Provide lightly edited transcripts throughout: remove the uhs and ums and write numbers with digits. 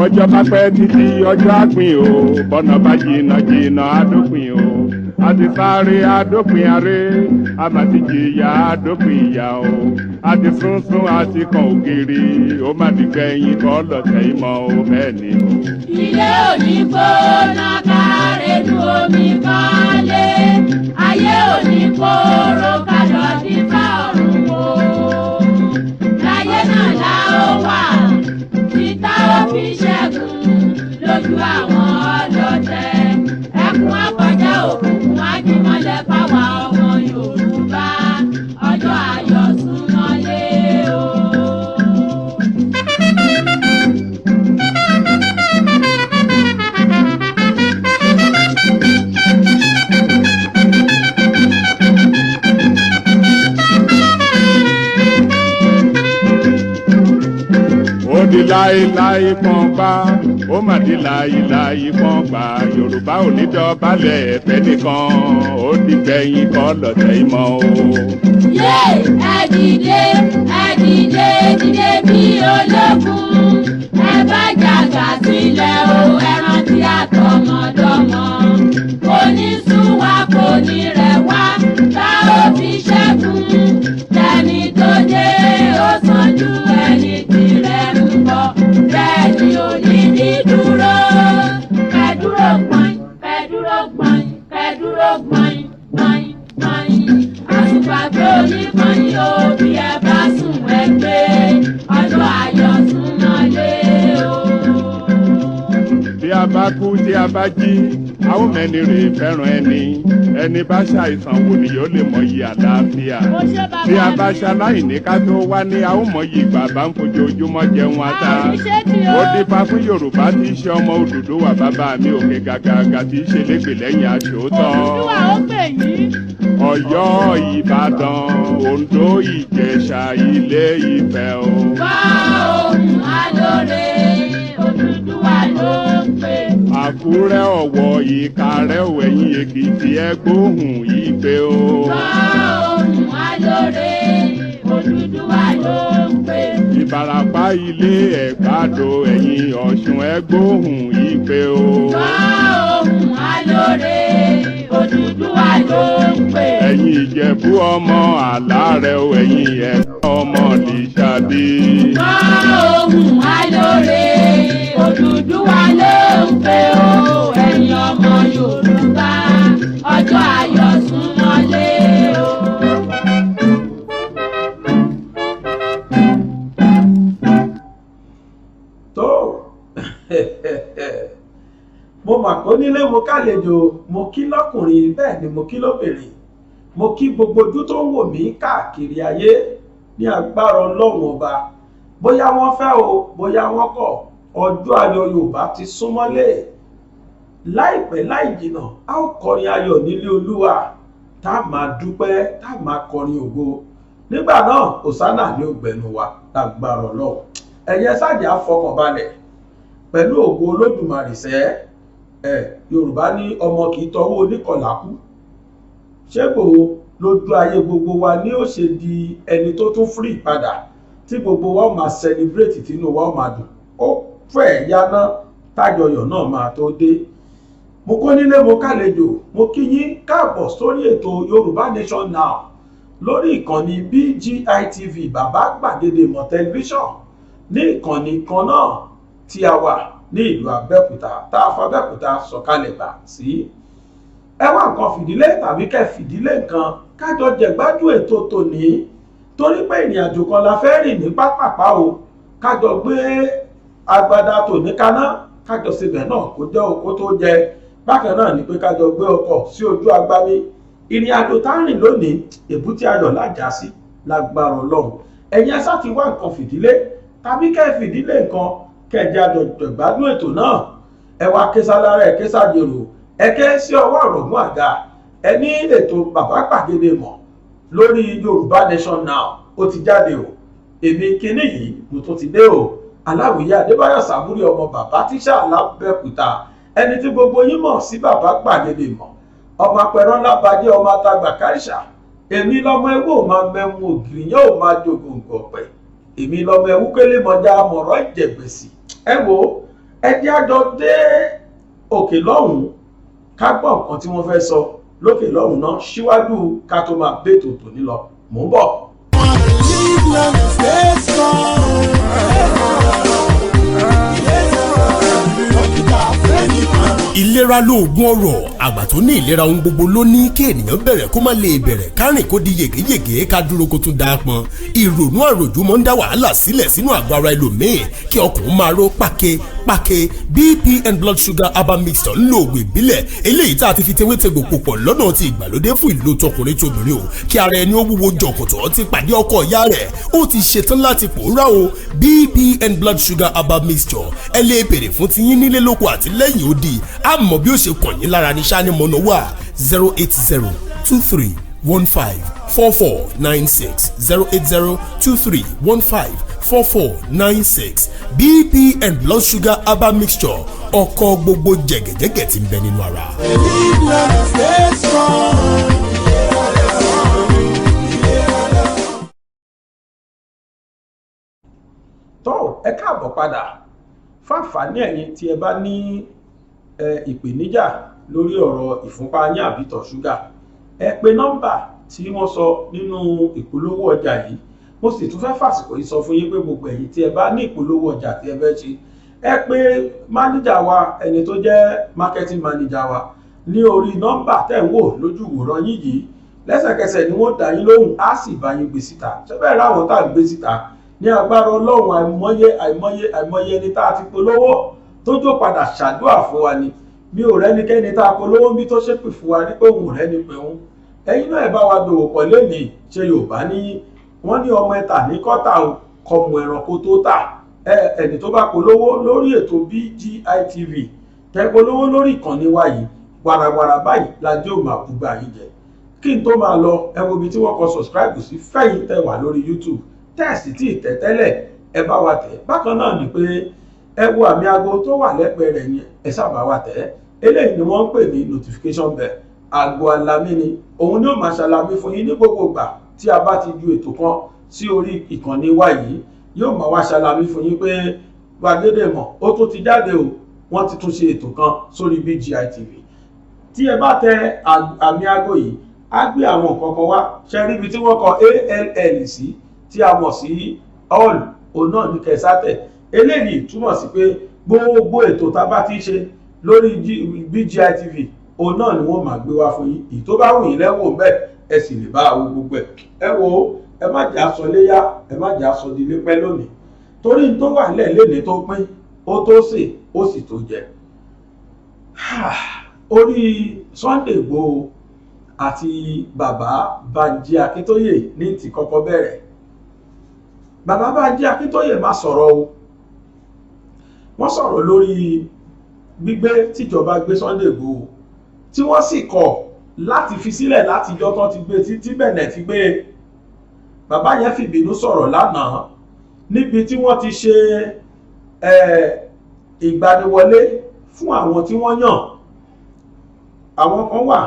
bọ́jọ́ bá pẹ́ títí ọjọ́ àgbìn o bọ́nà bá jìnnà jìnnà àdópin o àti sáré àdópin aré àmàtí jìyà àdópin ìyà o àti sunsun àti kan ògiri ó má ti gbẹ̀yìn kọ́ lọ́tẹ̀ ìmọ̀ o bẹ́ẹ̀ ni o. ilé òní gbóná kárẹ́nu omi kọ́lé ayé òní kóró kálọ̀ nípa ọ̀run o láyé náà la ó wà títà ó fi ṣẹ́gun lójú àwọn ọlọ́tẹ̀ ẹkún àkọjá òkùnkùn ájúmọ́lẹ̀ fáwa ọmọ Yorùbá ọjọ́ ayọ̀ súnmọ́lé o. Ó di láéláé pọ́n gbá ó mà di láéláé pọ́n gbá Yorùbá ò ní dọ̀bálẹ̀ ẹ̀fẹ́ nìkan ó di gbẹ̀yìn kọ́ lọ́tẹ̀ ìmọ̀ o. yé ẹ dìde dìde bí ológun ẹ bá jàgà sílẹ̀ o ẹ rántí àtọmọdọ́mọ kò ní sún wa kò ní rẹ̀ wá tá ó fi ṣẹ́gun tẹni tó dé ó sàn ju ẹni tirẹ̀ ń bọ̀ bẹ́ẹ̀ ni ò ní dídúró kẹ́dúró gbọ̀n kẹ́dúró gbọ̀n kẹ́dúró gbọ̀n gbọ̀n gbọ̀n àtùpàgbé oníkànnì o bí ẹ bá sùn ẹgbẹ́ ọjọ́ ayọ̀ súnmọ́lé o. bí a bá kú tí a bá jí a ó mẹ́ni rè fẹ́ràn ẹni bá ṣàìsàn wò ni yóò lè mọyì àlàáfíà bí a bá ṣaláìní ká tó wá ní a ó mọyì ìgbà bá ń fojoojúmọ́ jẹun ata ó dífá fún Yorùbá tí í ṣe ọmọ Odùduwà bàbá mi òkè gàgàgà tí í ṣe lẹ́gbẹ̀ẹ́ lẹ́yìn aṣòótọ́ Ọ̀yọ́ Ìbàdàn Oǹdó Ìjẹ̀ṣà Ilé Ifẹ̀ o. wá ohùn alóore Odùduwà ló ń pè. Àkúrẹ́ Ọ̀wọ̀ Ìkàrẹ́ Ẹ̀yìn Èkìtì ẹ gbóhùn Ìgbé o. wá ohùn alóore Odùduwà ló ń pè. Ìbàràpá Ilé Ẹ̀gbádò Ẹ̀yìn Ọ̀ṣun ẹ gbóhùn Ìgbé o. wá ohùn alóore Odùduwà ló ń pè. Ẹ̀yin Ìjẹ̀bú ọmọ Àlárẹ̀ o ẹ̀yin Ẹ̀gbá ọmọ Lísàbí. wá ohùn alóore Odùduwà ló ń pè o ẹ̀yin ọmọ Yorùbá ọjọ́ ayọ̀ súnmọ́lé o. tó mo mà kó nílé mo kálejò mo kí lọ́kùnrin bẹ́ẹ̀ ni mo kí lóbìnrin mo kí gbogbo ojú tó ń wò mí káàkiri ayé ní agbára Ọlọ́run ọba bóyá wọ́n fẹ́ o bóyá wọ́n kọ̀ ọjọ́ ayọ̀ Yorùbá ti súnmọ́lé láìpẹ́ láì jìnnà a ó kọrin ayọ̀ nílé Olúwa tá a máa dúpẹ́ tá a máa kọrin ògo nígbà náà Hòsánà ní ògbẹ́nu wa lágbára Ọlọ́run ẹ̀yẹ sáàjì àfọkànbalẹ̀ pẹ̀lú ògo Olódùmarè sẹ́ Yorùbá ní ọmọ kì í tọwọ́ oníkọlà kú ṣégbò lójú ayé gbogbo wa ní ó ṣe di ẹni tó tún free padà tí gbogbo wa ó máa celebrate tínú wa ó máa dùn ó fẹ́ yáná tájọyọ̀ náà máa tó dé mo kó nílé mo kálejò mo kí yín káàbọ̀ sórí ètò Yorùbá Nation Now lórí ìkànnì BGI TV bàbá gbàgede mọ̀ tẹlifíṣàn ní ìkànnì kan náà tí a wà ní ìlú Abẹ́òkúta tá a fa Abẹ́òkúta sọ̀kalẹ̀ gbà sí ẹ wá nǹkan fìdílé tàbí kẹ́ fìdílé nǹkan kájọ jẹ̀gbádùn ètò tòní torí pé ìrìn àjò kan la fẹ́ rìn ní pápápá o kájọ gbé agbada tòní kaná kájọ síbẹ̀ náà kó jẹ́ okó tó jẹ bákan náà ni pé kájọ gbé ọkọ̀ sí ojú agbami ìrìn àjò tá a rìn lónìí èbúté ayọ̀ lájà sí lágbára Ọlọ́run ẹ̀yin ẹ̀sà ti wá nǹkan fìdílé tàbí kẹ́ fìdílé nǹkan kẹjẹ àjọ jẹ̀gbádùn ètò náà ẹ wá ké sálára ẹ ké sájèrò ẹ ké sí ọwọ́ ọ̀rọ̀gún àga ẹ ní ètò bàbá gbàgede mọ̀ lórí Yorùbá Nation Now ó ti jáde o èmi kíní yìí mo tún ti dé o Aláwìyé Adébáyọ̀ Sàbúrì ọmọ bàbá tíṣà l'Abẹ́òkúta ẹni tí gbogbo yín mọ̀ sí bàbá gbàgede mọ̀ ọmọ apẹ̀rán lábàjẹ́ ọmọ atagbà káríṣà èmi lọ́mọ ewu ò máa mẹ́mu ògiri yẹn ò máa jogòǹgò ọ̀pẹ èmi lọ́mọ ewu kélé mọjá mọ̀rọ̀ ìjẹ̀gbèsì ẹ wo ẹ jẹ́ àjọ dé òkè lọ́hùn ká gbọ́ nǹkan tí wọ́n fẹ́ sọ lókè lọ́hùn náà síwájú ká tó máa bètò tòní lọ mò ń bọ̀. ìlera lóògùn ọrọ̀ àgbà tó ní ìlera ohun gbogbo ló ní kí ènìyàn bẹ̀rẹ̀ kó má lè bẹ̀rẹ̀ kárìn kó di yègéyègé ká dúró kó tún dáa pọn ìrònú àròjù máa ń dá wàhálà sílẹ̀ sínú àgọ́ ara ẹlòmíì kí ọkùnrin máa ró páké BP and blood sugar herbal mixture ń lo oògùn ìbílẹ̀ eléyìí tá a ti fi tewétegbò pòpọ̀ lọ́nà ti ìgbàlódé fún ìlò tọkùnrin tóbìnrin o kí ara ẹni ó wúwo jọ̀kọ̀tọ̀ ti pàdé ọkọ ìyá rẹ̀ ó ti ṣetán láti pòórá o BP and blood sugar herbal mixture ẹ lè bèrè fún tiyín nílé lóko àti lẹ́yìn odi àmọ́ bí ó ṣe kàn yín lára ní sani mọ̀nà wà 08023154496 08023154496 BP and blood sugar herbal mixture ọkọ̀ gbogbo jẹ̀gẹ̀jẹ̀gẹ̀ tí ń bẹ nínú ara. tó ẹ káàbọ̀ padà fáǹfààní ẹ̀yin tí ẹ bá ní ìpèníjà lórí ọ̀rọ̀ ìfúnpá yín àbí ìtọ̀ ṣúgà ẹ pè nọ́mbà tí wọ́n sọ nínú ìpolówó ọjà yìí mo sì tún fẹ́ fàsìkò yìí sọ fún yín pé gbogbo ẹ̀yin tí ẹ bá ní ìpolówó ọjà tí ẹ fẹ́ ṣe ẹ pè máníjà wa ẹni tó jẹ́ marketing manager wa ní orí nọ́mbà tẹ̀ ń wò lójú ìwòran yín yìí lẹ́sẹ̀kẹsẹ̀ ni wọ́n dá yín lóhùn á sì bá yín gbé síta ṣẹ́bẹ̀ ráwọn tá à ń gbé síta ní agbára ọlọ́run àìmọye ẹni tá a ti polówó tó jó padà ṣàdúrà fún wa ni bí ò rẹ́nikẹ́ni tá a polówó ń bí tó ṣépè fún wa ní pé òun rẹ́ni pé òun ẹ̀yin náà ẹ bá wa dòwò pọ̀ lẹ́nìí ṣe Yorùbá ní wọ́n ní ọmọ ẹ̀ta ní kọ́tà kọmọ ẹranko tó tà ẹni tó bá polówó lórí ètò BGI TV tẹ polówó lórí ìkànnì wa yìí gbàràgbàrà báyìí lájẹ́ òun àbúgbà yìí jẹ kí n tó máa lọ ẹ wo ibi tí wọ́n kọ subscribe sí fẹ́yìn tẹ wà lórí YouTube tẹ́ẹ̀sì tí ìtẹ́tẹ́lẹ̀ ẹ bá wa tẹ̀ bákan náà ni pé ẹ wo àmì aago tó wà lẹ́gbẹ̀ẹ́ rẹ̀ yẹn ẹ sábà wa tẹ̀ eléyìí ni wọ́n ń pè ní notification bell aago alamí ni òun ni ó máa ṣàlàmì fún yín ní gbogbo ìgbà tí a bá ti ju ètò kan sí orí ìkànnì wa yìí yóò máa wá ṣàlàmì fún yín pé gbàgede mọ̀ ó tún ti jáde o wọ́n ti tún ṣe ètò kan sórí BGI TV tí ẹ bá tẹ àmì aago yìí á gbé àwọn nǹkan kan wá ṣe rí ibi tí wọ́n kọ ALL sí tí a mọ̀ sí all òun náà ní kẹsàtẹ̀ eléyìí túmọ̀ sí pé gbogbo ètò tá a bá ti ṣe lórí BGI TV òun náà ni wọ́n máa gbé wá fún yín èyí tó bá wù yín lẹ́wọ̀ bẹ́ẹ̀ ẹ sì lè bá àwọn gbogbo ẹ wo ẹ má jà sọ léyà ẹ má jà sọ dilé pẹ́ lónìí torí tó wà nílẹ̀ lénìí tó pín ó tó sè ó sì tó jẹ orí Sunday Igboho àti bàbá Banji Akíntóyè ní ti kọ́kọ́ bẹ̀rẹ̀ bàbá Banji Akíntóyè má sọ̀rọ̀ o wọ́n sọ̀rọ̀ lórí gbígbé tíjọba gbé Sunday Igboho tí wọ́n sì kọ̀ láti fi sílẹ̀ láti jọ́ tán ti gbé tí Bẹ̀nẹ̀ ti gbé bàbá yẹn fìbínú sọ̀rọ̀ lánàá níbi tí wọ́n ti ṣe ìgbaniwọlé fún àwọn tí wọ́n yàn àwọn kan wà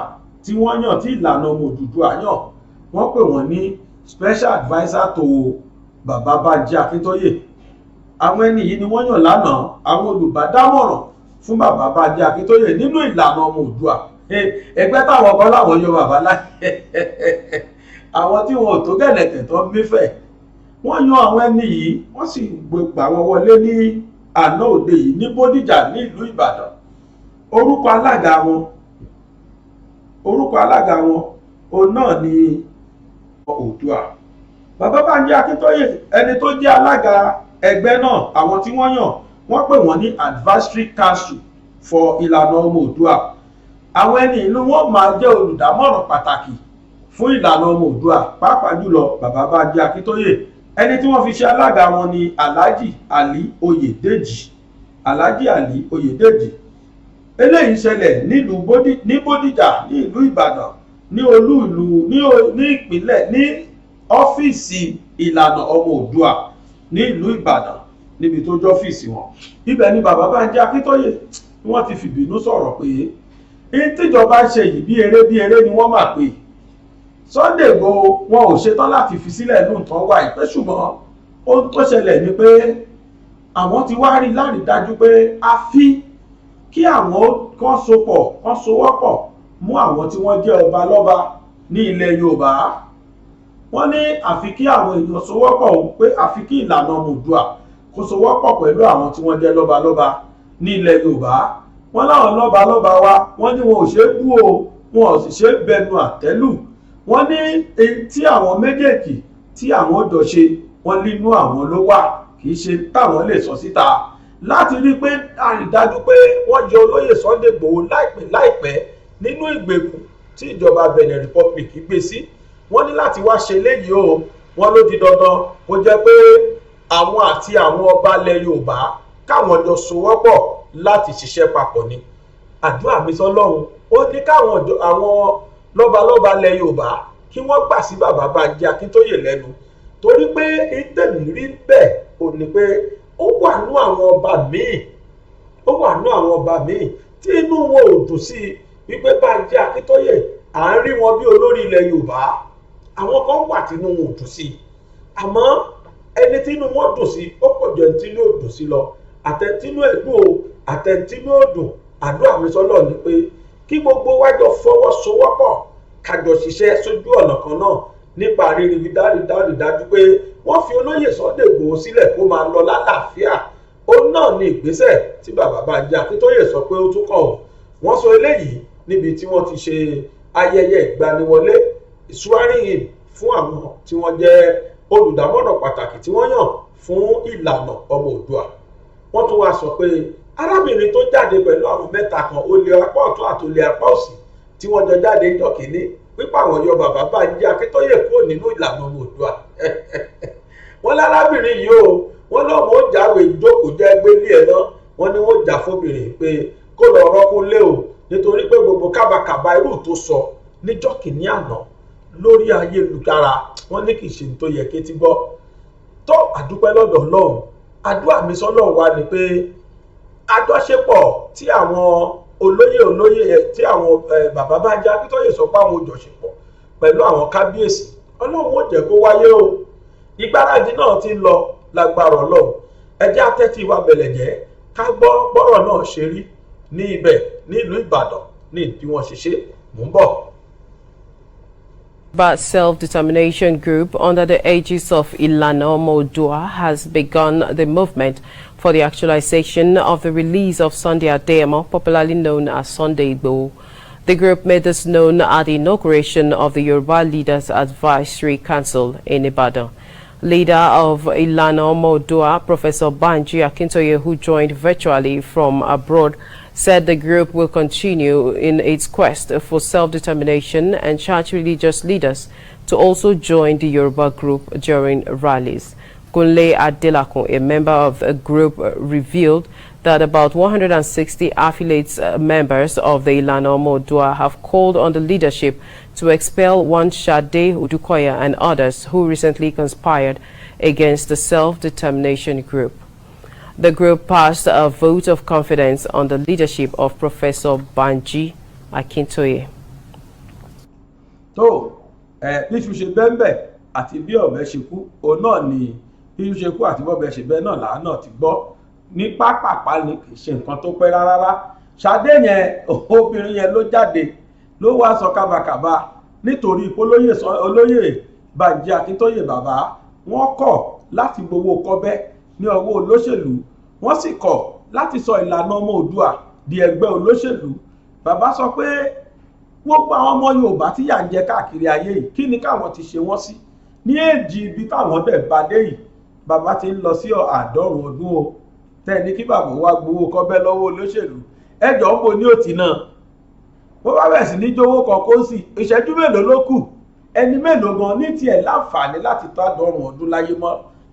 tí wọ́n yàn tí ìlànà ọmọ Odùduwà yàn wọ́n pè wọ́n ní special adviser to bàbá Banji Akíntóyè àwọn ẹni yìí ni wọ́n yàn lánàá àwọn olùbádámọ̀ràn fún bàbá Banji Akíntóyè nínú ìlànà ọmọ Oòduà ẹgbẹ́ táwọn kan láwọn yọ bàbá láyé àwọn tí wọn ò tó gẹ̀lẹ̀tẹ̀ tó mífẹ̀ wọ́n yan àwọn ẹni yìí wọ́n sì gbà wọ́n wọlé ní àná òde yìí ní Bódìjà ní ìlú Ìbàdàn orúkọ alága wọn òun náà ni Oòduà bàbá Banji Akíntóyè ẹni tó jẹ́ alága ẹgbẹ́ náà àwọn tí wọ́n yàn wọ́n pè wọ́n ní advisory council for ìlànà ọmọ Oòduà àwọn ẹni ìlú wọn máa jẹ́ olùdámọ̀ràn pàtàkì fún ìlànà ọmọ Oòduà pàápàá jùlọ bàbá Banji Akíntóyè ẹni tí wọ́n fi ṣe alága wọn ni Alhaji Ali Oyèdèjì eléyìí ṣẹlẹ̀ nílùú ní Bódìjà ní ìlú Ìbàdàn ní olú ìlú ní ìpínlẹ̀ ní ọ́fíìsì ìlànà ọmọ Oòduà ní ìlú Ìbàdàn níbi tó jẹ́ ọ́fíìsì wọn ibẹ̀ ni bàbá Banji Akíntóyè wọ́n ti fìbínú sọ̀rọ̀ pé tíjọba ṣe yìí bí eré ni wọ́n máa pè Sunday Igboho wọn ò ṣetán láti fi sílẹ̀ nù tán wà ìpẹ́ ṣùgbọ́n ohun tó ṣẹlẹ̀ ni pé àwọn ti wá rí lárídájú pé a fi kí àwọn kan sowọ́pọ̀ mú àwọn tí wọ́n jẹ́ ọba lọ́ba ní ilẹ̀ Yorùbá. Wọ́n ní àfi kí àwọn èèyàn sowọ́pọ̀ pé àfi kí ìlànà Oòduà kó sowọ́pọ̀ pẹ̀lú àwọn tí wọ́n jẹ́ lọ́ba lọ́ba ní ilẹ̀ Yorùbá. Wọ́n láwọn lọ́ba lọ́ba wa wọ́n ní wọn ò ṣe é bú o, wọn ò sì ṣe é bẹnu àtẹ́lù. Wọ́n ní tí àwọn méjèèjì tí àwọn jọ ṣe wọ́n nínú àwọn ló wà, kì í ṣe táwọn lè sọ síta, láti rí pé àrídájú pé wọ́n yọ olóyè Sunday Igboho láìpẹ́ nínú ìgbèkùn tí ìjọba Benin Republic gbé sí. Wọ́n ní láti wá ṣe léyìí o, wọ́n ló di dandan kó jẹ́ pé àwọn àti àwọn ọba ilẹ̀ Yorùbá káwọn jọ sowọ́pọ̀ láti ṣiṣẹ́ papọ̀ ni. Àdúrà mi sọ́lọ́run ó ní káwọn àwọn lọ́balọ́ba ilẹ̀ Yorùbá kí wọ́n gbà sí bàbá Bánjí Akíntóyè lẹ́nu, torí pé ìtẹ̀mí rí bẹ́ẹ̀ ò ní pé ó wà nú àwọn ọba míì tí inú wọn ò dùn sí wípé Bánjí Akíntóyè à ń rí wọn bí olórí ilẹ̀ Yorùbá. Àwọn kan wà tí inú wọn ò dùn sí, àmọ́ ẹni tí inú wọn dùn sí ó pọ̀ jù ẹni tí inú ò dùn sí lọ. Àtẹ̀tínú ẹ̀dùn o, àtẹ̀tínú òdùn. Àdúrà mi sọ́lọ́ ni pé kí gbogbo wájọ fọwọ́sowọ́pọ̀ kájọ ṣiṣẹ́ sójú ọ̀nà kan náà nípa rírí dájú pé wọ́n fi olóyè Sunday Igboho sílẹ̀ kó máa lọ lálàáfíà. Ó náà ní ìgbésẹ̀ tí bàbá Bánjí Akíntóyè sọ pé ó tún kàn ó. Wọ́n sọ eléyìí níbi tí wọ́n ti ṣe ayẹyẹ ìgbaniwọlé swearing-in fún àwọn tí wọ́n jẹ́ olùdámọ̀ràn pàtàkì tí wọ́n yàn fún ìlànà ọmọ Oòduà. Wọ́n tún wá sọ pé arábìnrin tó jáde pẹ̀lú àwọn mẹ́ta kan, olè apá ọ̀tún àti olè apá òsì, tí wọ́n jọ jáde ìjọ kìíní pípa àwọn yọ bàbá Bánjí Akíntóyè kúrò nínú ìlànà ọmọ Oòduà. Wọ́n lárábìnrin yìí o, wọ́n náà wọ́n jáwé ìjókòó jẹ́ gbélé ẹ̀ náà, wọ́n ní wọ́n jà fóbìnrin pé kó lọ rọ́kú lé o, nítorí pé gbogbo kábàkàbà irú tó sọ níjọ́ kìíní àná lórí ayélujára wọ́n ní kì í ṣe tó yẹ kí ti gbọ́. Tó àdúpẹ́ lọ́dọ̀ Ọlọ́run. Àdúrà mi sọ́lọ́run wa ni pé àjọṣepọ̀ tí àwọn olóyè tí àwọn bàbá Bánjí Akíntóyè sọ pé àwọn òjọṣepọ̀ pẹ̀lú àwọn kábíyèsí, Ọlọ́run ó jẹ́ kó wáyé o. Ìgbáradì náà ti ń lọ lágbára Ọlọ́run. Ẹ jẹ́ àtẹ́tí wa bẹ̀lẹ̀ jẹ́ ká gbọ́ bọ́rọ̀ náà ṣe rí ní ibẹ̀ nílùú Ìbàdàn ní bí wọ́n ṣe ṣe. Mò ń bọ̀. But Self-Determination Group, under the aegis of Ìlànà Ọmọ Oòduà, has begun the movement for the actualization of the release of Sunday Adeyemo, popularly known as Sunday Igboho. The group made this known at the inauguration of the Yoruba Leaders Advisory Council in Ibadan. Leader of Ìlànà Ọmọ Oòduà, Professor Bánjí Akíntóyè, who joined virtually from abroad, said the group will continue in its quest for self-determination and charged religious leaders to also join the Yoruba group during rallies. Kunle Adelakun, a member of the group, revealed that about 160 affiliates members of the Ìlànà Ọmọ Oòduà have called on the leadership to expel one Ṣadé Odukoya and others who recently conspired against the Self-Determination Group. The group passed a vote of confidence on the leadership of Professor Bánjí Akíntóyè. Tó bí ṣu ṣe bẹ́ẹ̀ àti bí ọ̀bẹ ṣe kú, òun náà ni bí ṣu ṣe kú àti bọ́bẹ ṣe bẹ́ẹ̀ náà làá náà ti gbọ́. Ní pápápá ni kì í ṣe nǹkan tó pẹ́ rárá. Ṣadé yẹn, obìnrin yẹn ló jáde ló wá sọ kábàkàbà nítorí olóyè Bánjí Akíntóyè bàbá wọ́n kọ̀ láti gbowó kọ́bẹ́ ní ọwọ́ olóṣèlú, wọ́n sì kọ̀ láti sọ Ìlànà Ọmọ Oòduà di ẹgbẹ́ olóṣèlú. Bàbá sọ pé gbogbo àwọn ọmọ Yorùbá tí yà ń jẹ káàkiri ayé yìí, kí ni káwọn ti ṣe wọ́n sí ní èjì ibi táwọn dẹ̀ bá dé yìí. Bàbá ti ń lọ sí 90 ọdún o, tẹ́ni kí bàbá wá gbowó kọ́bẹ́ lọ́wọ́ olóṣèlú. Ẹjọ́ ń bo ní òtí náà, bó bá bẹ̀rẹ̀ sí ní jówó kan kó sì ìṣẹ́jú mélòó ló kù, ẹni mélòó gan ní tiẹ̀ láǹfààní láti tó 90 ọdún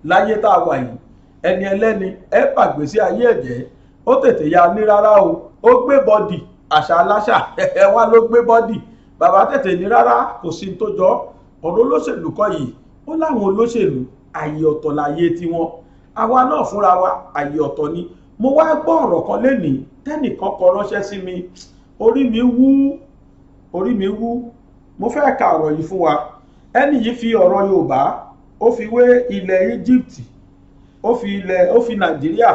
láyé tá a wà yìí. Ẹni ẹlẹ́ni ẹ pàgbésí ayé ẹ̀jẹ̀, ó tètè ya ní rárá o, ó gbé bọ́dì àṣà aláṣà ẹ wá ló gbé bọ́dì. Bàbá tètè ní rárá kò sí tó jọ ọ̀rọ̀ olóṣèlú kọ́ yìí. Ó láwọn olóṣèlú àyè ọ̀tọ̀ láyé tiwọn, àwa náà fúnra wa àyè ọ̀tọ̀ ni. Mo wá gbọ́ ọ̀rọ̀ kan lénìí tẹ́nìkan kọ ránṣẹ́ sí mi, orí mi wú. Mo fẹ́ ka ọ̀rọ̀ yìí fún wa. Ẹni yìí fi ọ̀rọ̀ Yorùbá ó fi wé ilẹ̀ Egypt. ó fi Nàìjíríà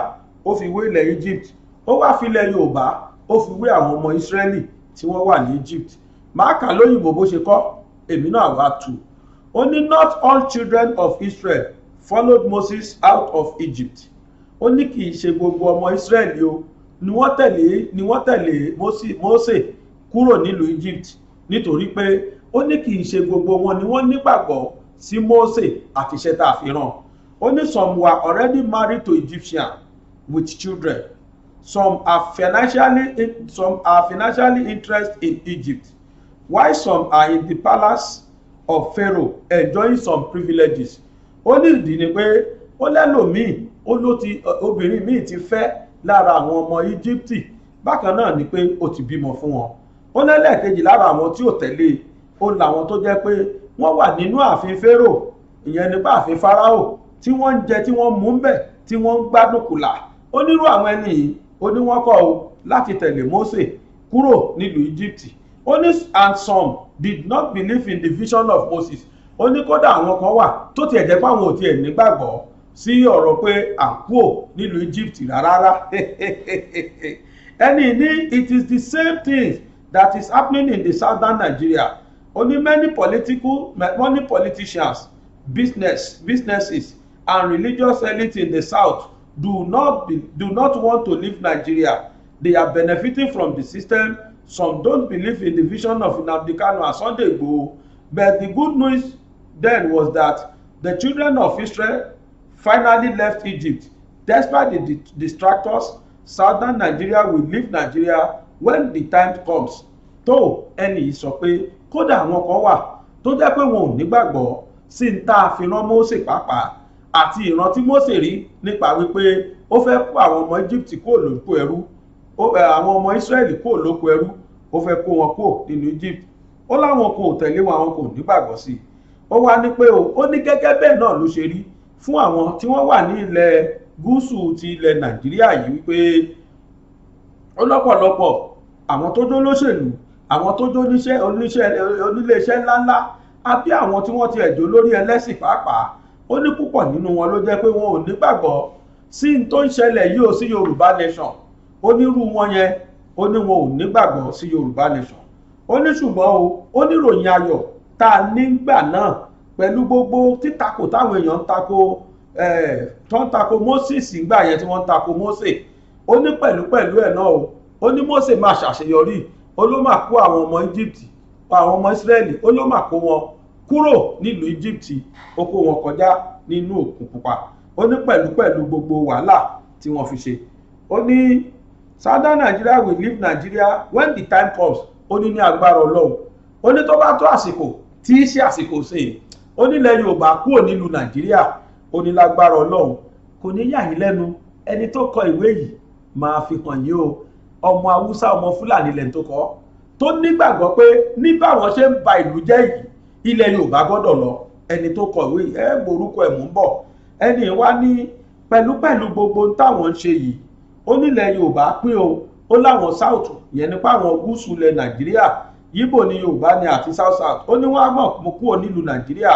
ó fi wé ilẹ̀ Egypt, ó wá fi ilẹ̀ Yorùbá ó fi wé àwọn ọmọ Ísírẹ́lì tí wọ́n wà ní Egypt. Máa kà lóyìnbó bó ṣe kọ́, èmi náà wá tú. Ó ní not all children of Israel followed Moses out of Egypt. Ó ní kì í ṣe gbogbo ọmọ Ísírẹ́lì o ni wọ́n tẹ̀lé Mósè kúrò nílùú Egypt, nítorí pé ó ní kì í ṣe gbogbo wọn ni wọ́n nígbàgbọ́ sí Mósè àti iṣẹ́ tá a fi rán. Ó ní some were already married to Egyptians with children. Some are financially interested in Egypt, while some are in the palace of Pharaoh enjoying some privileges. Ó ní ìdí ni pé ó lẹ́lòmíì obìnrin míì ti fẹ́ lára àwọn ọmọ Íjíbítì, bákan náà ni pé ó ti bímọ fún wọn. Ó lẹ́lẹ́kejì lára àwọn tí ò tẹ̀lé ó làwọn tó jẹ́ pé wọ́n wà nínú ààfin Pharaoh, ìyẹn nípa ààfin Fáráò, tí wọ́n ń jẹ tí wọ́n mú ń bẹ̀ tí wọ́n ń gbádùn kùlà. Ó nírú àwọn ẹni yìí ó ní wọ́n kọ̀ o láti tẹ̀lé Mósè kúrò nílùú Íjíbítì. Ó ní and some did not believe in the vision of Moses. Ó ní kódà àwọn kan wà tó tiẹ̀ jẹ́ pé àwọn ò tiẹ̀ nígbàgbọ́ sí ọ̀rọ̀ pé àkúò nílùú Íjíbítì rárá. Ẹni ní it is the same thing that is happening in the southern Nigeria. Ó ní many politicians, businesses and religious elites in the south do not want to leave Nigeria. They are benefiting from the system. Some don't believe in the vision of Nnamdi Kanu and Sunday Igboho. But the good news then was that the children of Israel finally left Egypt. Despite the distractors, southern Nigeria will leave Nigeria when the time comes. Tó ẹni sọ pé kódà àwọn kan wà tó jẹ́ pé wọn ò nígbàgbọ́ sí ń tá a fi rán Mósè pàápàá àti ìran tí Mósè rí nípa wípé ó fẹ́ kó àwọn ọmọ Egypt kúrò lóko ẹrú, àwọn ọmọ Israẹli kúrò lóko ẹrú, ó fẹ́ kó wọn kúrò nínú Egypt. Ó láwọn kò tẹ̀lé wọn, àwọn kò nígbàgbọ́ sí i. Ó wá ní pé ó ní gẹ́gẹ́ bẹ́ẹ̀ náà ló ṣe rí fún àwọn tí wọ́n wà ní ilẹ̀ gúúsù ti ilẹ̀ Nàìjíríà yìí, wípé ó lọ́pọ̀lọpọ̀ àwọn tó jó lóṣèlú, àwọn tó jó oníléeṣẹ́ ńláńlá, àbí àwọn tí wọ́n ti ẹ̀jọ́ lórí ẹlẹ́sìn pàápàá. Ó ní púpọ̀ nínú wọn ló jẹ́ pé wọn ò nígbàgbọ́ sí n tó ń ṣẹlẹ̀ yìí ó sí Yorùbá nation. Onírú wọn yẹn ó ní wọn ò nígbàgbọ́ sí Yorùbá nation. Ó ní ṣùgbọ́n ó ní ìròyìn ayọ̀ tá a nígbà náà pẹ̀lú gbogbo títakò táwọn èèyàn ń tako Moses ìgbà yẹn tí wọ́n ń tako Mósè. Ó ní pẹ̀lú ẹ̀ náà ó ní Mósè máa ṣàṣeyọrí. Ó ló máa kó àwọn ọmọ Egypt, àwọn ọmọ Ísírẹ́lì, ó ló máa kó wọn kúrò nílùú Egypt, ó kó wọn kọjá nínú Òkun Pupa. Ó ní pẹ̀lú gbogbo wàhálà tí wọ́n fi ṣe. Ó ní southern Nigeria will leave Nigeria when the time comes. Ó ní agbára Ọlọ́run. Ó ní tó bá tó àsìkò tí í ṣe àsìkò sí i. Ó ní ilẹ̀ Yorùbá kúrò nílùú Nàìjíríà. Ó ní lágbára Ọlọ́run. Kò ní yà yín lẹ́nu, ẹni tó kọ ìwé yìí máa fi hàn yín o. Ọmọ Haúsá, ọmọ Fúlàní lẹ́nu tó kọ, tó nígbàgbọ́ pé ní báwọn ṣe ń ba ìlú jẹ́ yìí, ilẹ̀ Yorùbá gbọ́dọ̀ lọ. Ẹni tó kọ ìwé yìí gbórúkọ ẹ̀ mú ń bọ̀. Ẹni wá ní pẹ̀lú gbogbo táwọn ń ṣe yìí, ó nílẹ̀ Yorùbá pín o. Ó láwọn south yẹn nípa àwọn gúúsù ilẹ̀ Nàìjíríà, Yíbò ní Yorùbá ní àti south. Ó ní wọ́n á mọ̀ kúrò nílùú Nàìjíríà.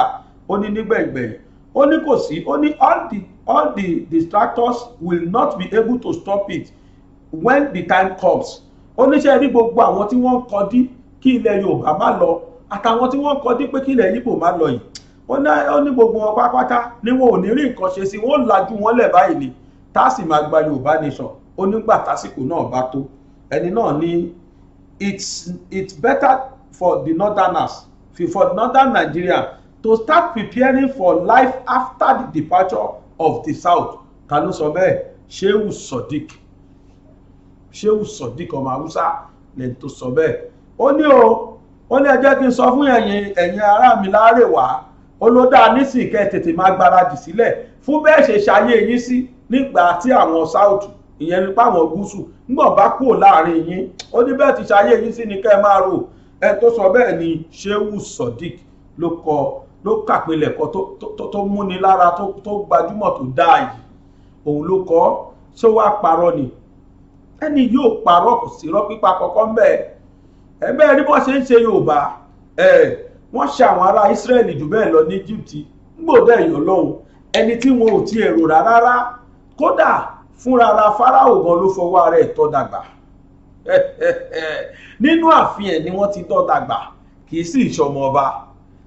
Ó ní nígbẹ̀yìngbẹ̀yìn ó ní kò sí, ó ní all the distractors will not be able to stop it when the time comes. Ó ní ṣe rí gbogbo àwọn tí wọ́n ń kọdí kí ilẹ̀ Yorùbá má lọ àtàwọn tí wọ́n ń kọdí pé kí ilẹ̀ Yíbò má lọ yìí, ó ní gbogbo wọn pátápátá ni wọn ò ní rí nǹkan ṣe sí, wọn lajú wọn lẹ̀ báyìí ni tá a sì máa gba Yorùbá nation. Ó nígbà tásìkò náà bá tó. Ẹni náà ní it's better for the northerners, for northern Nigeria to start preparing for life after the departure of the south. Ta ló sọ bẹ́ẹ̀? Shehu Sodiq ọmọ Haúsá lẹ́ni tó sọ bẹ́ẹ̀. Ó ní ẹ jẹ́ kí n sọ fún ẹ̀yin ará mi láàrẹ̀wá. Ó ló dáa nísìnyí kẹ́ tètè máa gbáradì sílẹ̀ fún bẹ́ẹ̀ ṣe ṣayé yín sí nígbà tí àwọn south, ìyẹn nípa àwọn gúúsù, nígbà bá kúrò láàrin yín. Ó ní bẹ́ẹ̀ ti ṣayé yín sí ni kẹ́ máa rò. Ẹ tó sọ bẹ́ẹ̀ ni Shehu Sodiq ló kàpilẹ̀kọ tó múni lára tó gbajúmọ̀ tó dáa yìí. Òun ló kọ. Ṣé wàá parọ́ ni? Ẹni yóò parọ́, kò sí irọ́ pípa kọ̀ọ̀kan ń bẹ̀. Ẹgbẹ́ rí bọ́ ṣe ń ṣe Yorùbá, wọ́n ṣe àwọn ará Ísírẹ́lì jù bẹ́ẹ̀ lọ ní Egypt. Gbòdẹ̀ èèyàn lọ́hùn, ẹni tí wọn ò tiẹ̀ rò rárá kódà fúnra ara Fáráò gan ló fọwọ́ ara ẹ̀ tọ́ dàgbà nínú ààfin ẹ̀ ni wọ́n ti tọ́ dàgbà kì í sì ṣọmọ ọba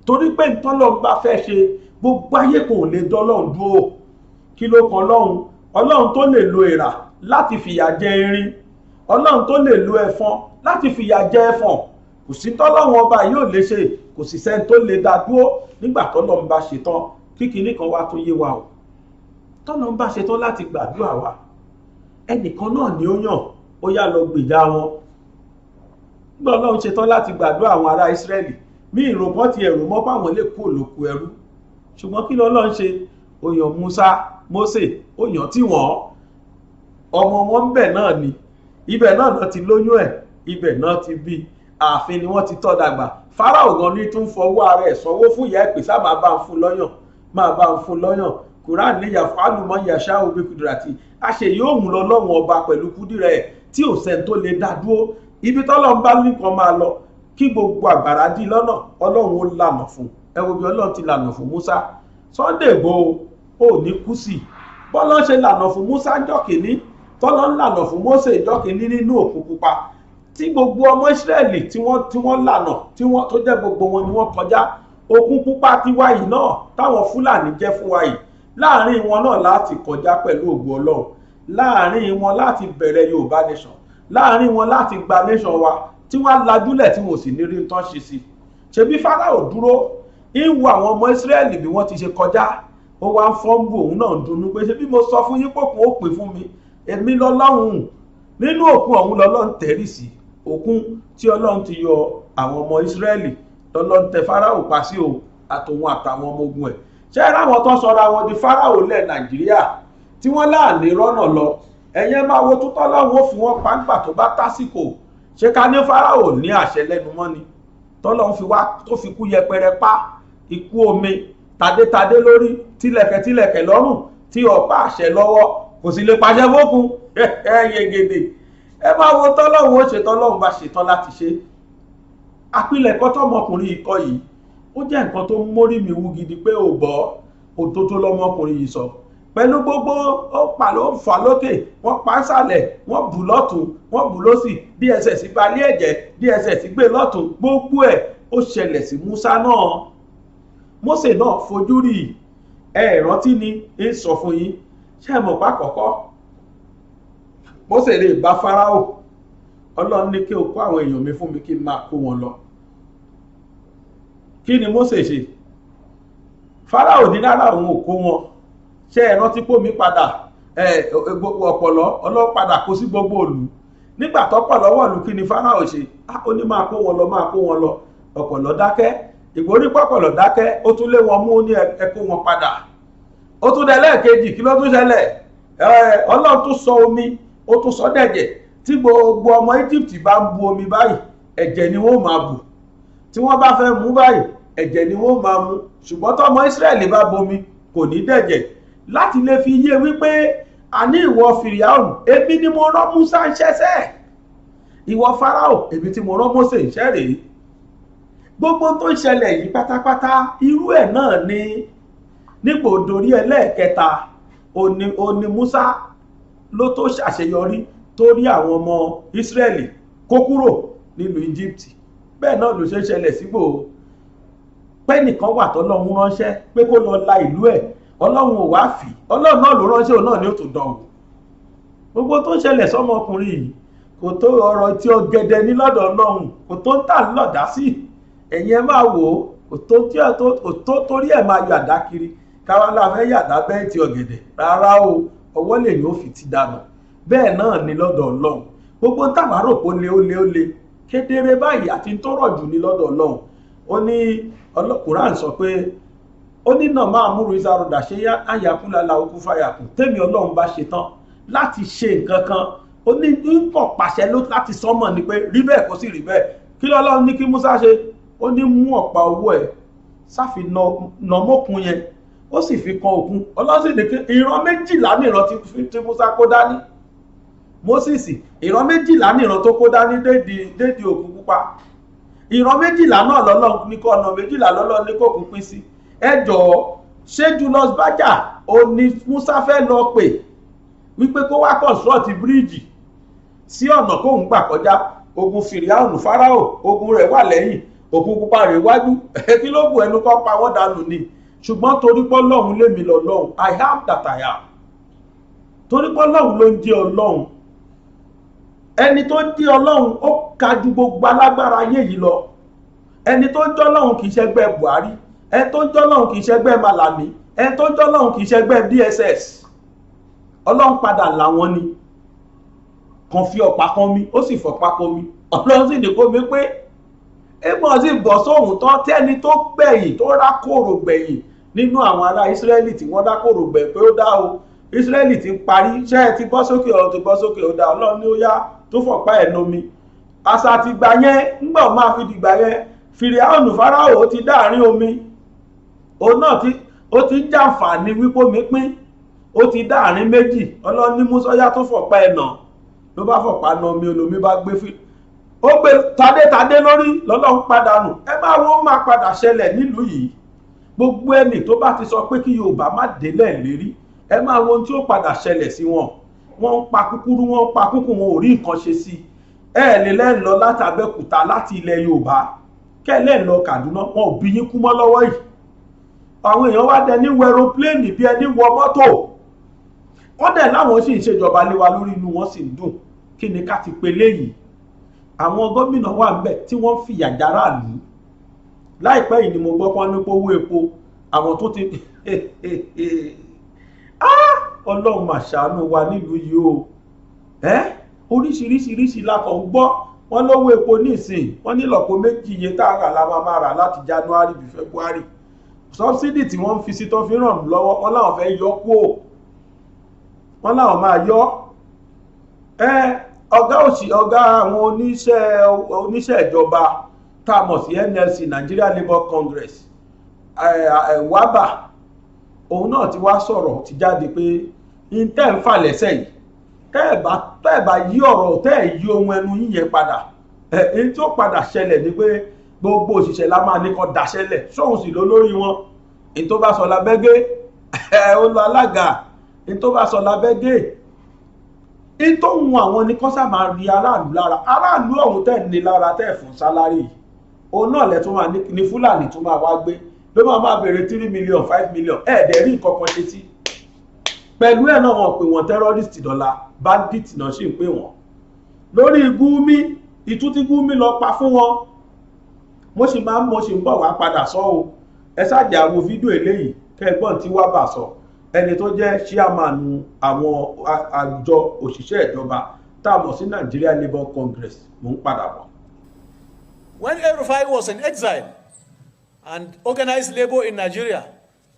torí pé ntọ́lọ́run bá fẹ́ ṣe gbogbo ayé kò lè dọ́lọ́run dúró kí ló kan ọlọ́run tó lè lo èèrà láti fìyà jẹ erin ọlọ́run tó lè lo ẹ̀fọn láti fìyà jẹ ẹ̀fọn kò sí tọ́lọ́run ọba yóò lè ṣe kò sì sẹ́ni tó lè dá dúró nígbà tọ́lọ́run bá ṣetán kíkiní kan wá tó yé wa o tọ́lọ́run bá ṣetán láti gbàdúrà wa ẹnìkan náà ni ó yàn ó yá lọ gbèjà wọn nígbà ọlọ́run ṣetán láti gbàdúrà àwọn ará Ísírẹ́lì mí ìròpọ̀ ti ẹ̀rù mọ́ báwọn lè kú òlòkù ẹrú ṣùgbọ́n kí lọ́lọ́run ṣe ó yàn Músà Mósè ó yàn tí wọ́n ọmọ wọn bẹ̀ náà ni ibẹ̀ náà ti lóyún ẹ̀ ibẹ̀ náà ti bí ààfin ni wọ́n ti tọ́ dàgbà Fáráò gan ní tún fọwọ́ ara ẹ̀ sanwó fún ìyá ẹ̀ pé sá máa bá ń fún lọ́yàn máa bá ń fún lọ́yàn Quran ní yàfàlùmọ́ yàṣà òbí kùdìràtì àṣẹ yóò mú lọ lọ́wọ́n ọba pẹ̀lú kúdìrà ẹ̀ tí ò sẹ́ni tó lè dá dúró ibi tọ́lọ́run bá nìkan máa lọ kí gbogbo àgbàrá dí lọ́nà ọlọ́run ó lànà fún ẹ wo bí ọlọ́run ti lànà fún Músà Sunday Igboho ò ní kú sí bọ́lá ṣe lànà fún Músà jọ́kìní tọ́lọ́ ń lànà fún Mósè jọ́kìní nínú Òkun Pupa tí gbogbo ọmọ Ísírẹ́lì tí wọ́n lànà tó jẹ́ gbogbo wọn ni wọ́n kọjá Òkun Pupa ti wá yìí náà táwọn Fúlàní jẹ́ fún wa yìí láàrin wọn náà láti kọjá pẹ̀lú ògo Ọlọ́run láàrin wọn láti bẹ̀rẹ̀ Yorùbá nation láàrin wọn láti gba nation wa tí wọ́n lajúlẹ̀ tí wọ́n sì ní rí tán ṣe sí ṣebí Fáráò dúró ń wo àwọn ọmọ Ísírẹ́lì bí wọ́n ti ṣe kọjá ó wá ń fọ́nbù òun náà dunnú pé ṣebí mo sọ fún yín pòkun ó pè fún mi èmi lọ́lọ́run nínú òkun ọ̀hún lọ́lọ́run tẹ̀rì sí òkun tí Ọlọ́run ti yọ àwọn ọmọ Ísírẹ́lì lọ́lọ́run tẹ Fáráò pa sí o àtòun àtàwọn ọmọ ogun ẹ̀ ṣé ráwọn tó sọra wọn di Fáráò lẹ̀ Nàìjíríà tí wọ́n láàní rọ́nà lọ ẹ̀yẹn máa wo tútọ́ láwọn ó fi wọ́n pàǹpà tó bá tásìkò ṣé ká ní Fáráò ní àṣẹ lẹ́nu mọ́ ni tọ́lọ́run fi wá tó fi kú yẹpẹrẹ pa ikú omi tadétadé lórí tílẹ̀kẹ̀ lọ́rùn tí ọ̀pá àṣẹ lọ́wọ́ kò sì lè pàṣẹ fókun yegede ẹ máa wo tọ́lọ́run ó ṣe tọ́lọ́run bá ṣetán láti ṣe àpilẹ̀kọ tọmọkùnrin ikọ̀ yìí ó jẹ́ nǹkan tó mórí mi wú gidi pé ò gbọ́ òtótó lọ́mọkùnrin yìí sọ pẹ̀lú gbogbo ó pa ló ń fà lókè wọ́n pa á sàlẹ̀ wọ́n bù lọ́tún wọ́n bù lọ́sì DSS balẹ̀ ẹ̀jẹ̀ DSS gbé lọ́tún gbogbo ẹ̀ ó ṣẹlẹ̀ sí Músà náà Mósè náà fojú rí rántí ni ń sọ fún yín ṣé ẹ mọ̀ pa kọ́kọ́ Mósè lè bá Fáráò Ọlọ́run ní kí o kó àwọn èèyàn mi fún mi kí n máa kó wọn lọ kí ni Mósè ṣe Fáráò ní rárá òun ò kó wọn ṣé ẹ rántí pò mí padà ọ̀pọ̀lọ́ ọlọ́padà kó sí gbogbo ìlú nígbà tọ́pọ̀lọ́ wọ̀lú kí ni Fáráò ṣe ó ní máa kó wọn lọ ọ̀pọ̀lọ́ dákẹ́ ìgbórí pọ̀pọ̀lọ́ dákẹ́ ó tún lé wọn mú ní ẹ kó wọn padà ó tún dẹ lẹ́ẹ̀kejì kí ló tún ṣẹlẹ̀ Ọlọ́run tún sọ omi ó tún sọ dẹ̀jẹ̀ tí gbogbo ọmọ Egypt bá ń bu omi báyìí ẹ̀jẹ̀ ni wọ́n máa bù tí wọ́n bá fẹ́ mú báyìí ẹ̀jẹ̀ ni wọ́n máa mú ṣùgbọ́n tọ́mọ Ísírẹ́lì bá bomi kò ní dẹ̀jẹ̀ láti lè fi yé wípé àní ìwọ Fìrìáùn èmi ni mo rán Músà ń ṣẹ́ṣẹ́ ìwọ Fáráò èmi tí mo rán Mósè ń ṣẹ́ rèé gbogbo tó ń ṣẹlẹ̀ yìí pátápátá irú ẹ̀ náà ni nípò dorí ẹlẹ́ẹ̀kẹta òní Músà ló tó ṣàṣeyọrí tó rí àwọn ọmọ Ísírẹ́lì kó kúrò nínú Egypt bẹ́ẹ̀ náà ló ṣe ń ṣẹlẹ̀ sígbò pé nìkan wà tọ́lọ́run ránṣẹ́ pé kó lọ la ìlú ẹ̀ Ọlọ́run ò wá fì Ọlọ́run náà ló ránṣẹ́ òun náà ni ó tún dán gbogbo tó ń ṣẹlẹ̀ sọ́mọkùnrin yìí kò tó ọ̀rọ̀ tí ó gẹ̀dẹ̀ ní lọ́dọ̀ Ọlọ́run kò tó ń tà lọ́dá sí ẹ̀yin ẹ máa wò ó kò tó torí ẹ̀ máa yàdá kiri káwá láfẹ́ yàdá bẹ́ẹ̀ ti ọ̀gẹ̀dẹ̀ rárá o ọwọ́ lè ní ó fi ti dànù bẹ́ẹ̀ náà ni lọ́dọ̀ Ọlọ́run gbogbo táwa rò pé ó le kedere báyìí àti tó rọ̀ jù ní lọ́dọ̀ Ọlọ́run ó ní Kùránì sọ pé ó ní náà máa múru ìsàròdà ṣe àyàkúnlá okú fàyàkùn tèmi Ọlọ́run bá ṣe tán láti ṣe nǹkan kan ó ní nǹkan pàṣẹ láti sọ́mọ̀ ni pé rí bẹ́ẹ̀ kó sì rí bẹ́ẹ̀ kí lọ́lọ́run ní kí Músà ṣe ó ní mú ọ̀pá owó ẹ̀ sáfi nà mọ́kun yẹn ó sì fi kan òkun Ọlọ́run sì ní kí ìran 12 ní ìran tí Músà kó dání Mósìsì ìran 12 ní ìran tó kó dání dédìí Òkun Pupa ìran 12 náà lọ́lọ́run ní kó ọ̀nà 12 lọ́lọ́run ní kó kún pín sí ẹ jọ̀ọ́ ṣé Julius Berger ó ní Musa fẹ́ lọ pè wípé kó wá construct bíríìjì sí ọ̀nà kóun gbà kọjá. Ogun Fìrìáùnù Fáráò ogun rẹ̀ wà lẹ́yìn, Òkun Pupa rẹ̀ wájú, kí ló bù ẹnu kọ́ pa wọ́n dànù ni. Ṣùgbọ́n torí pé Ọlọ́run lémi lọ́lọ́run, I am that I am. Torí pé Ọlọ́run ló ń jẹ́ Ọlọ́run. Ẹni tó ń jẹ́ Ọlọ́run ó ka ju gbogbo alágbára ayé yìí lọ. Ẹni tó ń jẹ́ Ọlọ́run kì í ṣẹgbẹ́ Buhari, ẹni tó ń jẹ́ Ọlọ́run kì í ṣẹgbẹ́ Malami, ẹni tó ń jẹ́ Ọlọ́run kì í ṣẹgbẹ́ DSS. Ọlọ́run padà làwọn ni. Kan fi ọ̀pá kan mi, ó sì fọ̀pá kan mi. Ọlọ́run sì ní kó mi pé ẹgbọ́n sì bọ̀ sóhun tán tẹ́ni tó gbẹ̀yìn tó rákòrò gbẹ̀yìn nínú àwọn ará Ísírẹ́lì tí wọ́n dákòrò gbẹ̀yìn pé ó dá o. Ísírẹ́lì ti parí, ṣé ẹ ti bọ́ sókè ọ̀rọ̀ ti bọ́ sókè ó dá. Ọlọ́run ní ó yá tó fọ̀pá ẹ̀ nomi. Àṣà ti gbà yẹn ńgbà máa fi dìgbà yẹn Fìrìáùnù Fáráò ó ti dáàrin omi. Òun náà ó ti ń jàǹfààní wípé omi pín, ó ti dáàrin méjì. Ọlọ́run ní Músá yá tó fọ̀pá ẹ̀ nà. Ló bá fọ̀pá na omi, olómi bá gbé ó gbé tadé lórí lọ́lọ́run padà nù. Ẹ máa wo máa padà ṣẹlẹ̀ nílùú yìí. Gbogbo ẹni tó bá ti sọ pé kí Yorùbá má délẹ̀ lérí, ẹ máa wo ohun tí ó padà ṣẹlẹ̀ sí wọn. Wọ́n ń pa kúkúrú, wọ́n ń pa kúkú, wọn ò rí nǹkan ṣe sí. Ẹ lè lẹ́ẹ̀ lọ láti Abẹ́òkúta láti ilẹ̀ Yorùbá kẹ́ lẹ́ẹ̀ lọ Kàdúná, wọn ò bí yín kú mọ́ lọ́wọ́ yìí. Àwọn èèyàn wá dẹ ní wẹropléènì bí ẹni wọ mọ́tò. Wọ́n dẹ̀ láwọn sì ń ṣèjọba lé wa lórí, inú wọn sì ń dùn. Kí ni ká ti pe léyìí? Àwọn gómìnà wà ńbẹ̀ tí wọ́n fìyà jára lù. Láìpẹ́ yìí ni mo gbọ́ pọ́n nípa owó epo àwọn tó ti Ọlọ́run mà ṣàánú wa nílùú yìí o. Oríṣiríṣiríṣi la kàn ń gbọ́. Wọ́n lówó epo nísìn, wọ́n ní lọ́pọ̀ méjì iye tá a rà la máa rà láti January bí February. Subsidy tí wọ́n fi sí tó fi ràn lọ́wọ́, wọ́n láwọn fẹ́ yọ kúò. Wọ́n láwọn máa yọ. Ọ̀gá àwọn oníṣẹ́ ìjọba tá a mọ̀ sí NLC, Nigeria Labour Congress, WABA, òun náà ti wá sọ̀rọ̀ ti jáde pé intẹ́ ń fà lẹ́sẹ̀ yìí tẹ́ ẹ̀ bá yí ọ̀rọ̀ tẹ́ ẹ̀ yí ohun ẹnu yín yẹn padà. Èyí tí ó padà ṣẹlẹ̀ ni pé gbogbo òṣìṣẹ́ la máa ní kan daṣẹ́lẹ̀, sóhun sì ló lórí wọn. Èyí tó bá sọ lábẹ́gẹ́ ó lọ alága, èyí tó bá sọ lábẹ́gẹ́. Èyí tó hun àwọn ní kọ́sà máa rí aráàlú lára. Aráàlú ọ̀hún tẹ̀ ní lára tẹ̀ fún sálárì. Òun náà lẹ̀ tún máa ní Fúlàní tún máa wá gbé. Ló máa béèrè 3 million 5 million. Ẹ̀ẹ́dẹ̀ rí nǹkan kan ṣe sí. Pẹ̀lú ẹ̀ náà wọ́n pè wọ́n terrorist dọ́là, bandit náà sì ń pè wọ́n. Lórí Gúmi, ìtú tí Gúmi lọ pa fún wọn. Mo sì ń bọ̀ wá padà sọ o. Ẹ ṣáàjì àwọn fídíò eléyìí kẹ́gbọ́n tí wá bà sọ. Ẹni tó jẹ́ chairman àwọn àjọ òṣìṣẹ́ ìjọba tá a mọ̀ sí Nigeria Labour Congress, mò ń padà bọ̀. When El-Rufai was in exile and organized labor in Nigeria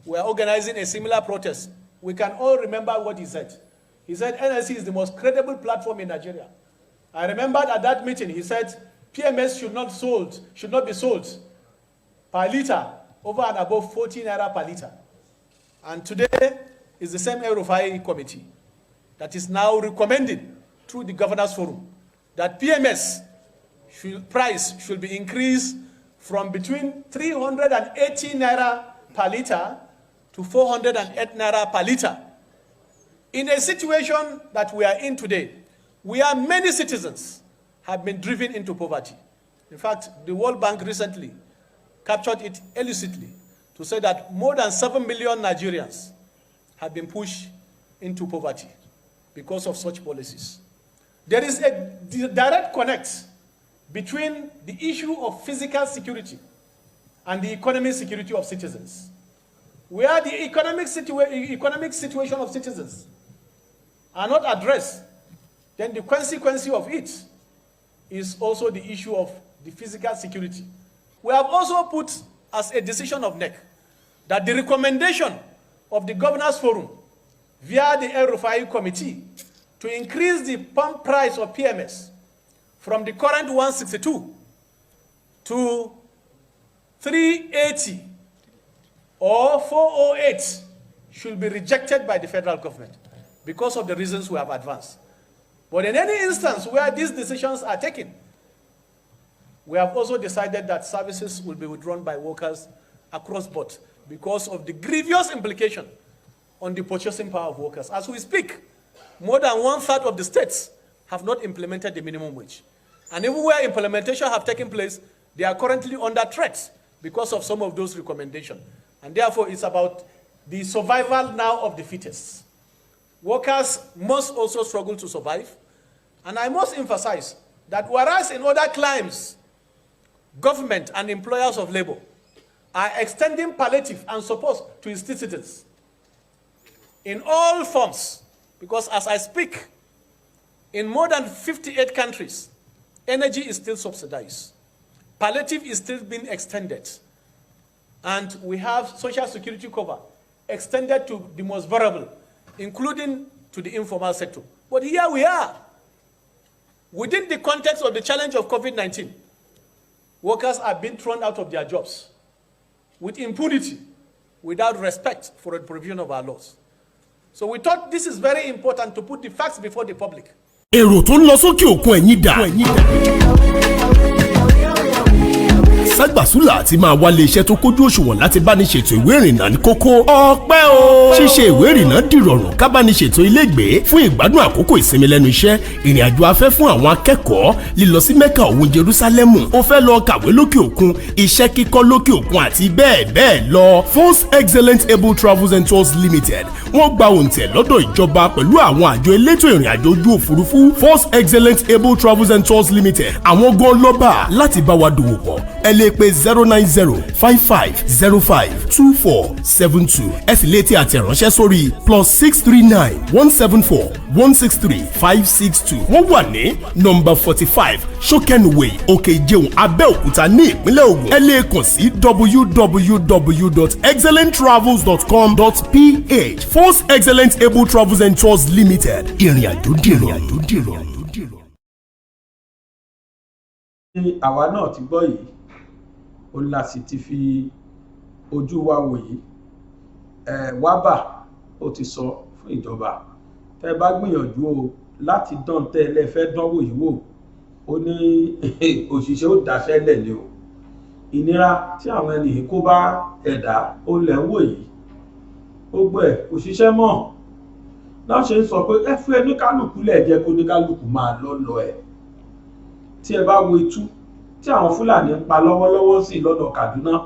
were organizing a similar protest, we can all remember what he said. He said NLC is the most credible platform in Nigeria. I remembered at that meeting he said PMS should not be sold per liter over and above 14 naira per liter. And today is the same El-Rufai committee that is now recommending through the Governors Forum that PMS price should be increased from between 380 naira per liter to 408 naira per liter. In a situation that we are in today, where many citizens have been driven into poverty. In fact, the World Bank recently captured it illicitly to say that more than 7 million Nigerians have been pushed into poverty because of such policies. There is a direct connect between the issue of physical security and the economic security of citizens. Where the economic situation of citizens are not addressed, then the consequence of it is also the issue of the physical security. We have also put as a decision of NEC that the recommendation of the Governors Forum via the El-Rufai Committee to increase the pump price of PMS from the current 162 to 380 or 408 should be rejected by the federal government because of the reasons we have advanced. But in any instance where these decisions are taken, we have also decided that services will be withdrawn by workers across board because of the grievous implication on the purchasing power of workers. As we speak, more than 1/3 of the states have not implemented the minimum wage. And even where implementation have taken place, they are currently under threat because of some of those recommendations. And therefore, it's about the survival now of the fittest. Workers must also struggle to survive. And I must emphasize that whereas in other climes, government and employers of labor are extending palliative and support to its citizens in all forms, because as I speak, in more than 58 countries, energy is still subsidized. Palliative is still being extended. And we have social security cover extended to the most vulnerable, including to the informal sector. But here we are. Within the context of the challenge of COVID-19, workers are being thrown out of their jobs with impunity, without respect for the provision of our laws. So we thought this is very important to put the facts before the public. èrò tó ń lọ sókè òkun ẹ̀yìn dà. ságbàsúlà àti máa wálé iṣẹ́ tó kójú òṣùwọ̀n láti bá ní ṣètò ìwé ìrìnnà ní kókó. ọpẹ́ o. ṣíṣe ìwé ìrìnnà dìrọ̀rùn ká bá ní ṣètò ilégbèé fún ìgbádùn àkókò ìsinmi lẹ́nu iṣẹ́, ìrìn àjò afẹ́ fún àwọn akẹ́kọ̀ọ́, lílọ sí mẹ́kà òun jerúsálẹ́mù, ó fẹ́ lọ kàwé lókè òkun, iṣẹ́ kíkọ́ lókè òkun àti bẹ́ẹ̀ bẹ́ẹ̀ lọ. Force Excellent Able Travels and Tours Limited wọ́n gba òǹtẹ̀ lọ́dọ̀ ìjọba pẹ̀lú àwọn àjọ elétò ìrìn àjò ojú òfurufú. Force Excellent Able Travels and Tours Limited àwọn gan lọ́ba láti bá wa dòwò pọ̀. ẹ lè pe 09055052472. ẹ sì lè tẹ àtẹ̀ránṣẹ́ sórí +639 174 163 562. wọ́n wà ní nọ́mbà 45 Shokenway Òkè Ìjẹun Abẹ́òkúta ní ìpínlẹ̀ Ògùn. ẹ lè kàn sí www.excellenttravels.com.ph. Force Excellent Able Travels and Tours Limited. ìrìn àjò dìrọ̀. àwa náà ti gbọ́ yìí ó la sì ti fi ojú wa wò yìí wábà ó ti sọ fún ìjọba tẹ́ bá gbìyànjú o láti dán tẹ́ lẹ́fẹ́ dánwò yìí wò ó ní òṣìṣẹ́ ó dáṣẹ́ lẹ̀ ni o ìnira tí àwọn ènìyàn kó bá ẹ̀dá ó lẹ̀ ń wò yìí ó gbẹ̀ òṣìṣẹ́ mọ̀ náà ṣe ń sọ pé ẹ fún oníkálùkù lẹ̀ jẹ́ kó oníkálùkù máa lọ ẹ̀ tí ẹ bá wo itú tí àwọn Fúlàní ń pa lọ́wọ́lọ́wọ́ sí lọ́dọ̀ Kaduna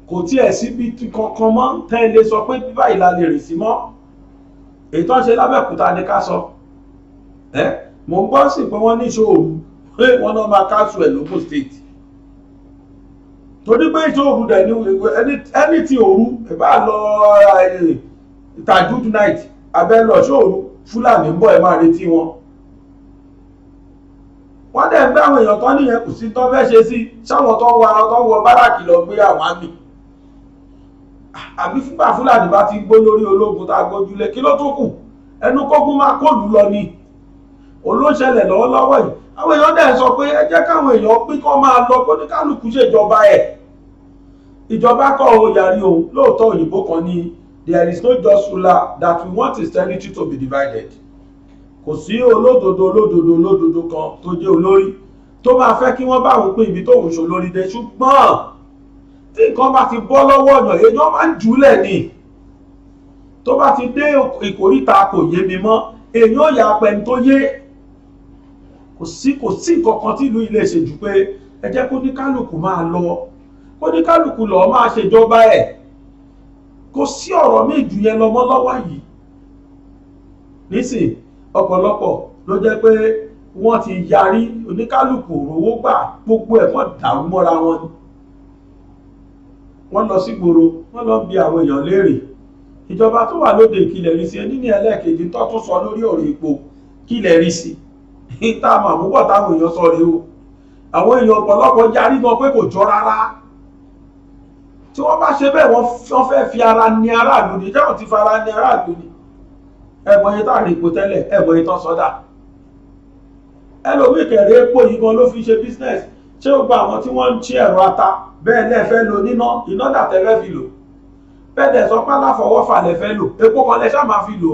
kò tí ẹ̀ síbi kankan mọ́ tẹ́lẹ̀ sọ pé bíbá ìlà lè rìn sí mọ́ èyí tó ń ṣe lábẹ́òkúta ní ká sọ mo ń gbọ́ sí pé wọ́n ní ìṣòro pé wọ́n náà máa káṣù ẹ̀ lógún state torí pé ìṣòro dẹ̀ ní ẹni tí òru ìbá lọ Tajud night abẹ́ lọ ṣòro Fúlàní ń bọ̀ ẹ̀ máa retí wọn wọ́n dẹ̀ ń gbé àwọn èèyàn tán nìyẹn kò sí tán fẹ́ ṣe sí sáwọn tó wọ báràkì lọ gbé àwọn àmì àbí fúnpá Fúlàní bá ti gbó lórí ológun tá a gbójúlé kí ló tó kù ẹnu kógun máa kóòlù lọ ni olóṣẹlẹ̀ lọ́wọ́lọ́wọ́ yìí àwọn èèyàn dẹ̀ sọ pé ẹ jẹ́ káwọn èèyàn pín kán máa lọ kó ní kálukú ṣèjọba ẹ̀ ìjọba kọ́ ó yarí òun lóòótọ́ òyìnbó kan ní there is no just ruler that we want his territory to be divided kò sí olódodo kan tó jẹ́ olórí tó máa fẹ́ kí wọ́n bá òun pín ibi tó òun ṣolórí dé ṣùgbọ́n tí nǹkan bá ti bọ́ lọ́wọ́ ọ̀nà èèyàn máa ń jùlẹ̀ ni tó bá ti dé ìkóríta kò yé mi mọ́ èèyàn ò yà pẹ̀lú tó yé kò sí nǹkan kan tí ìlú ilé ṣe jù pé ẹ jẹ́ kó ní kálukú máa lọ kó ní kálukú lọ máa ṣèjọba ẹ̀ kò sí ọ̀rọ̀ míì jù yẹn lọ́mọ́ lọ́wọ́ yìí nísìn ọ̀pọ̀lọpọ̀ ló jẹ́ pé wọ́n ti yarí oníkálùkù rówó gbà gbogbo ẹ̀kọ́ dàrú mọ́ra wọn ni wọ́n lọ sí gbòòrò wọ́n lọ bí àwọn èèyàn léèrè ìjọba tó wà lóde ìkìlẹ̀ rí sí ẹni ní ẹlẹ́ẹ̀kejì tó tún sọ lórí ọ̀rọ̀ epo kílẹ̀ rí sí ìta màmúbọ̀ táwọn èèyàn sọ rí o àwọn èèyàn ọ̀pọ̀lọpọ̀ yarí gan pé kò jọ rárá tí wọ́n bá ṣe bẹ́ẹ̀ wọ́n fẹ́ fi ara ní aráàlú ni jẹ́wọ̀n ti fara ní aráàlú ni ẹ̀mọ̀ yẹn tààrí ipò tẹ́lẹ̀ ẹ̀mọ̀ yẹn tán sọ́dà ẹlòmíì kẹ̀rẹ́ epo yìí gan ló fi ṣe business ṣé ó gba àwọn tí wọ́n ń ṣe ẹ̀rọ ata bẹ́ẹ̀ lẹ́ẹ̀fẹ́ lo iná dàtẹ́fẹ́ fi lò bẹ́ẹ̀ dẹ̀ sọ pé aláfọwọ́fà lẹ́fẹ́ lò epo kan lẹ́ṣà máa fi lò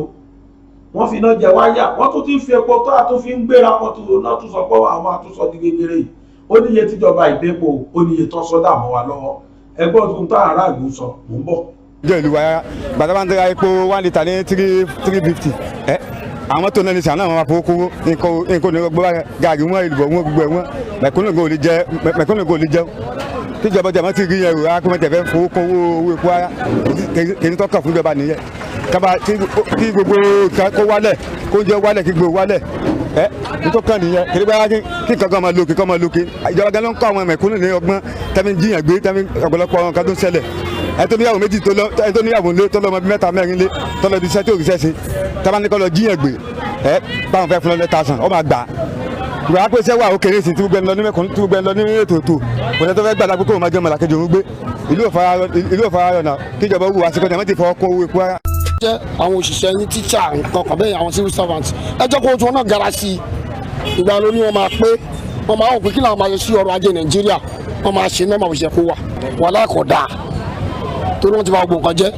wọ́n fi iná jẹ wáyà wọ́n tún ti fi epo tó àtún fi ń gbéra wọn tó náà tún sọ pé àwọn àtúnṣọ di kékeré yìí ó níye tíjọba ìdẹ́pọ̀ ó níye tán sọ́dà mọ́ wa lọ́wọ́ ẹgbọ́n tó ń tá aráàlú sọ mò ń bọ̀. jẹ́ ìlú wa gbàtà bá ń tẹ́ra epo 1 litre ní 350 àwọn tó náà ní sàn náà wọn máa fowó kówó nǹkan ní gbọ́ gàrí wọn ìlú wọn gbogbo ẹ̀ wọn mẹ̀kúnnù kò lè jẹun tíjọba jàmọ́ ti rí yẹn rò akọ́mọ̀tẹ̀ fẹ́ fowó kún owó epo ara kìíní tó kàn fún ìjọba nìyẹn kaba kí gbogbo nǹkan kó wálẹ̀ kó jẹ́ wálẹ̀ kí gbogbo wálẹ̀ nítorí kan nìyẹn kí nígbà kí nǹkan máa lókè kọ́ máa lókè ìjọba gan ló ń kọ́ àwọn mẹ̀kúnnù ní ọgbọ́n tẹ́mi jiyàn gbé tẹ́mi ọ̀pọ̀lọpọ̀ àwọn kan tó ń ṣẹlẹ̀ ẹni tó níyàwó méjì ẹni tó níyàwó lé tó lọ́mọ bí 3 4 lé tó lọ bí iṣẹ́ tí òrìṣẹ́ ṣe tábà ní kọ́ lọ jiyàn gbé báwọn fẹ́ fún $100,000 ọ máa gbà ìgbà pé iṣẹ́ wà ó kéré sí tí gbogbo ẹni lọ ní mẹ́kùn tí gbogbo ẹni lọ ní ètò kò ní tó fẹ́ gbàdá púpọ̀ máa jẹ́ mọ̀làkejì òun gbé ìlú òfarayọ̀ náà kíjọba wù wá sí kọjá mẹ́tì fọwọ́ kó owó epo ara. jẹ́ àwọn òṣìṣẹ́ ní tíṣà nǹkan kan bẹ́ẹ̀ àwọn civil servants ẹ jẹ́ kó tí wọ́n náà gara sí i ìgbà ló ní wọ́n máa pé wọ́n máa wọ̀ pé kí làwọn máa ṣe sí ọrọ̀ ajé Nàìjíríà wọ́n máa ṣe nọ́ọ̀mà òṣìṣẹ́ kó wà wọ́n alákọ̀ọ́dà torí wọ́n ti bá gbogbo nǹkan jẹ́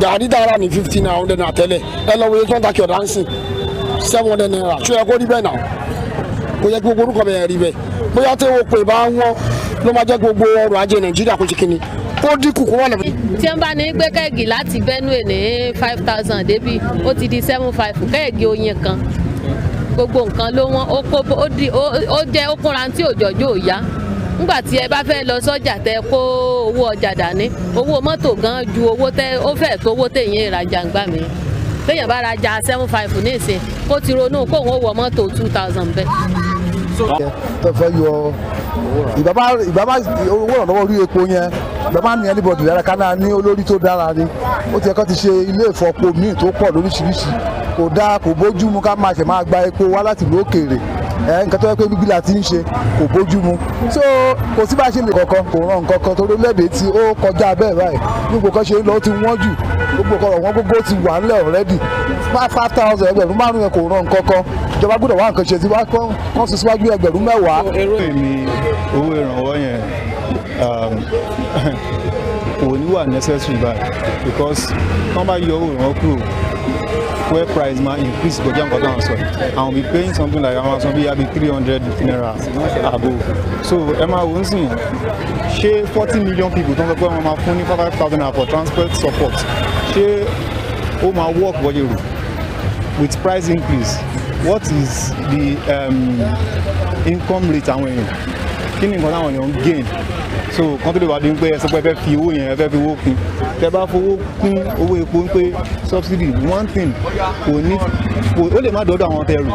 gàrí dára ní 50 naira 100 naira tẹ́lẹ̀ ẹ lọ wọlé tó ń takì ọ̀dà ń sìn 700 naira ṣó yẹ kó rí bẹ́ẹ̀ náà kò yẹ kí gbogbo orúkọ bẹ̀rẹ̀ rí bẹ́ẹ̀ bóyá tí owó pè bá wọ́n ló máa jẹ́ gbogbo ọrọ̀ ajé Nàìjíríà kó ṣe kíni kó dínkù kó wà lẹ́nu. tí wọ́n bá ní gbé kẹ́ẹ̀gì láti Benue ní 5,000 débí ó ti di 7,500 kẹ́ẹ̀gì oyin kan gbogbo nǹkan ló wọ́n ó jẹ́ ó kúnra tí òjòjò ò yá nígbà tí ẹ bá fẹ́ lọ sọ́jà tẹ kó owó ọjà dání owó mọ́tò gan ju owó tẹ ó fẹ́ tó owó téèyàn ìrajà ń gbà mí téèyàn bá rajà 7,500 ní ìsìn kó ti ronú kóun ó wọ mọ́tò 2,000 bẹ́ẹ̀. tó fẹ́ yọ ìbábá owó ìrànlọ́wọ́ orí epo yẹn ìbábá ní anybody rárá ká náà ní olórí tó dára ni ó ti ẹ̀kọ́ ti ṣe ilé ìfọpo míì tó pọ̀ lóríṣiríṣi kò dáa kò bójú mu ká máa ṣe máa gba epo wá láti ìlú òkèèrè nǹkan tó yẹ pé bíbí la ti ń ṣe kò bójú mu so kò sí bá a ṣe lè kankan kò ràn kankan torí lẹ́bẹ̀ẹ́ tí ó kọjá bẹ́ẹ̀ báyìí gbogbo kan ṣe ń lọ ó ti wọ́n jù gbogbo kan ọ̀wọ́n gbogbo ti wà ńlẹ̀ already 5,000 ẹgbẹ̀rún 5 yẹn kò ràn kankan ìjọba gbọ́dọ̀ wá nǹkan ṣe sí wá kán sí síwájú ẹgbẹ̀rún 10. èrò èmi owó ìrànwọ́ yẹn kò ní wà necessary báyìí because wọ́n bá yọ owó ìrànwọ́ kúrò fuel price ma increase kọjá nǹkan táwọn sọ and we be paying something like àwọn sọ bí yàbí 300 naira above so ẹ máa wò ó sìn ṣé 40 million people tó ń sọ pé wọ́n máa fún ní 5,000 naira for transport support ṣé ó máa work wọ́yẹ̀ rò with price increase what is the income rate àwọn èèyàn kí ni nǹkan táwọn èèyàn ń gain so kan tó lè wá di pé ẹ sọ pé ẹ fẹ́ fi owó yẹn ẹ fẹ́ fi owó kún tẹ bá fowó kún owó epo ń pé subsidy one thing kò ní ó lè má dọ́dọ̀ àwọn tẹrù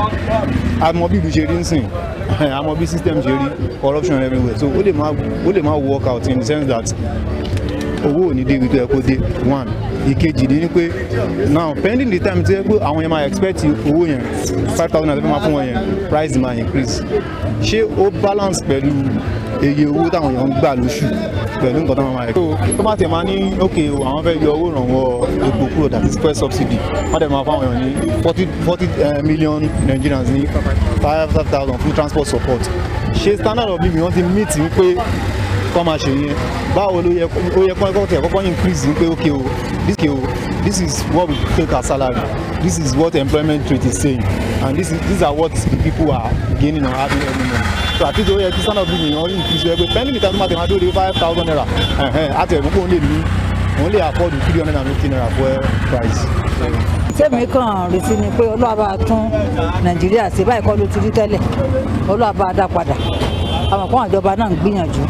àmọ́ bí ìlú ṣe rí ń sìn àmọ́ bí system ṣe rí corruption everywhere so ó lè má work out in the sense that owó ò ní dé ibi tó yẹ kó dé one ìkejì ní pé now pending the time tí ẹ pé àwọn yẹn máa expect owó yẹn 5,000 naira máa fún wọn yẹn price máa increase ṣé ó balance pẹ̀lú iye owó táwọn èèyàn ń gbà lóṣù pẹ̀lú nǹkan táwọn máa yẹ. tó bá tẹ̀ máa ní ok àwọn fẹ́ yọ owó ìrànwọ́ epo kúrò that is first subsidy wọ́n dẹ̀ máa fáwọn èèyàn ní 40 million Nigerians ní 5,000 full transport support ṣé standard of living wọ́n ti meet wípé kọ́ máa ṣe yẹn báwo ló yẹ kọ́ tẹ̀ kọ́kọ́ increase wípé ok o this is what we take as salary this is what employment rate is saying and these are what the people are gaining or having every month so àti tó yẹ kí standard of living yẹn increase wẹ́ pé pending the time máa tẹ̀ máa dóde 5,000 naira àti ẹ̀rù kó òun lè afford 350 naira fuel price. sẹ́mi kan retí ni pé olúwàbá tún Nàìjíríà ṣe báyìí kọ́ ló ti rí tẹ́lẹ̀ olúwàbá dá padà àwọn kan àjọba náà ń gbìyànjú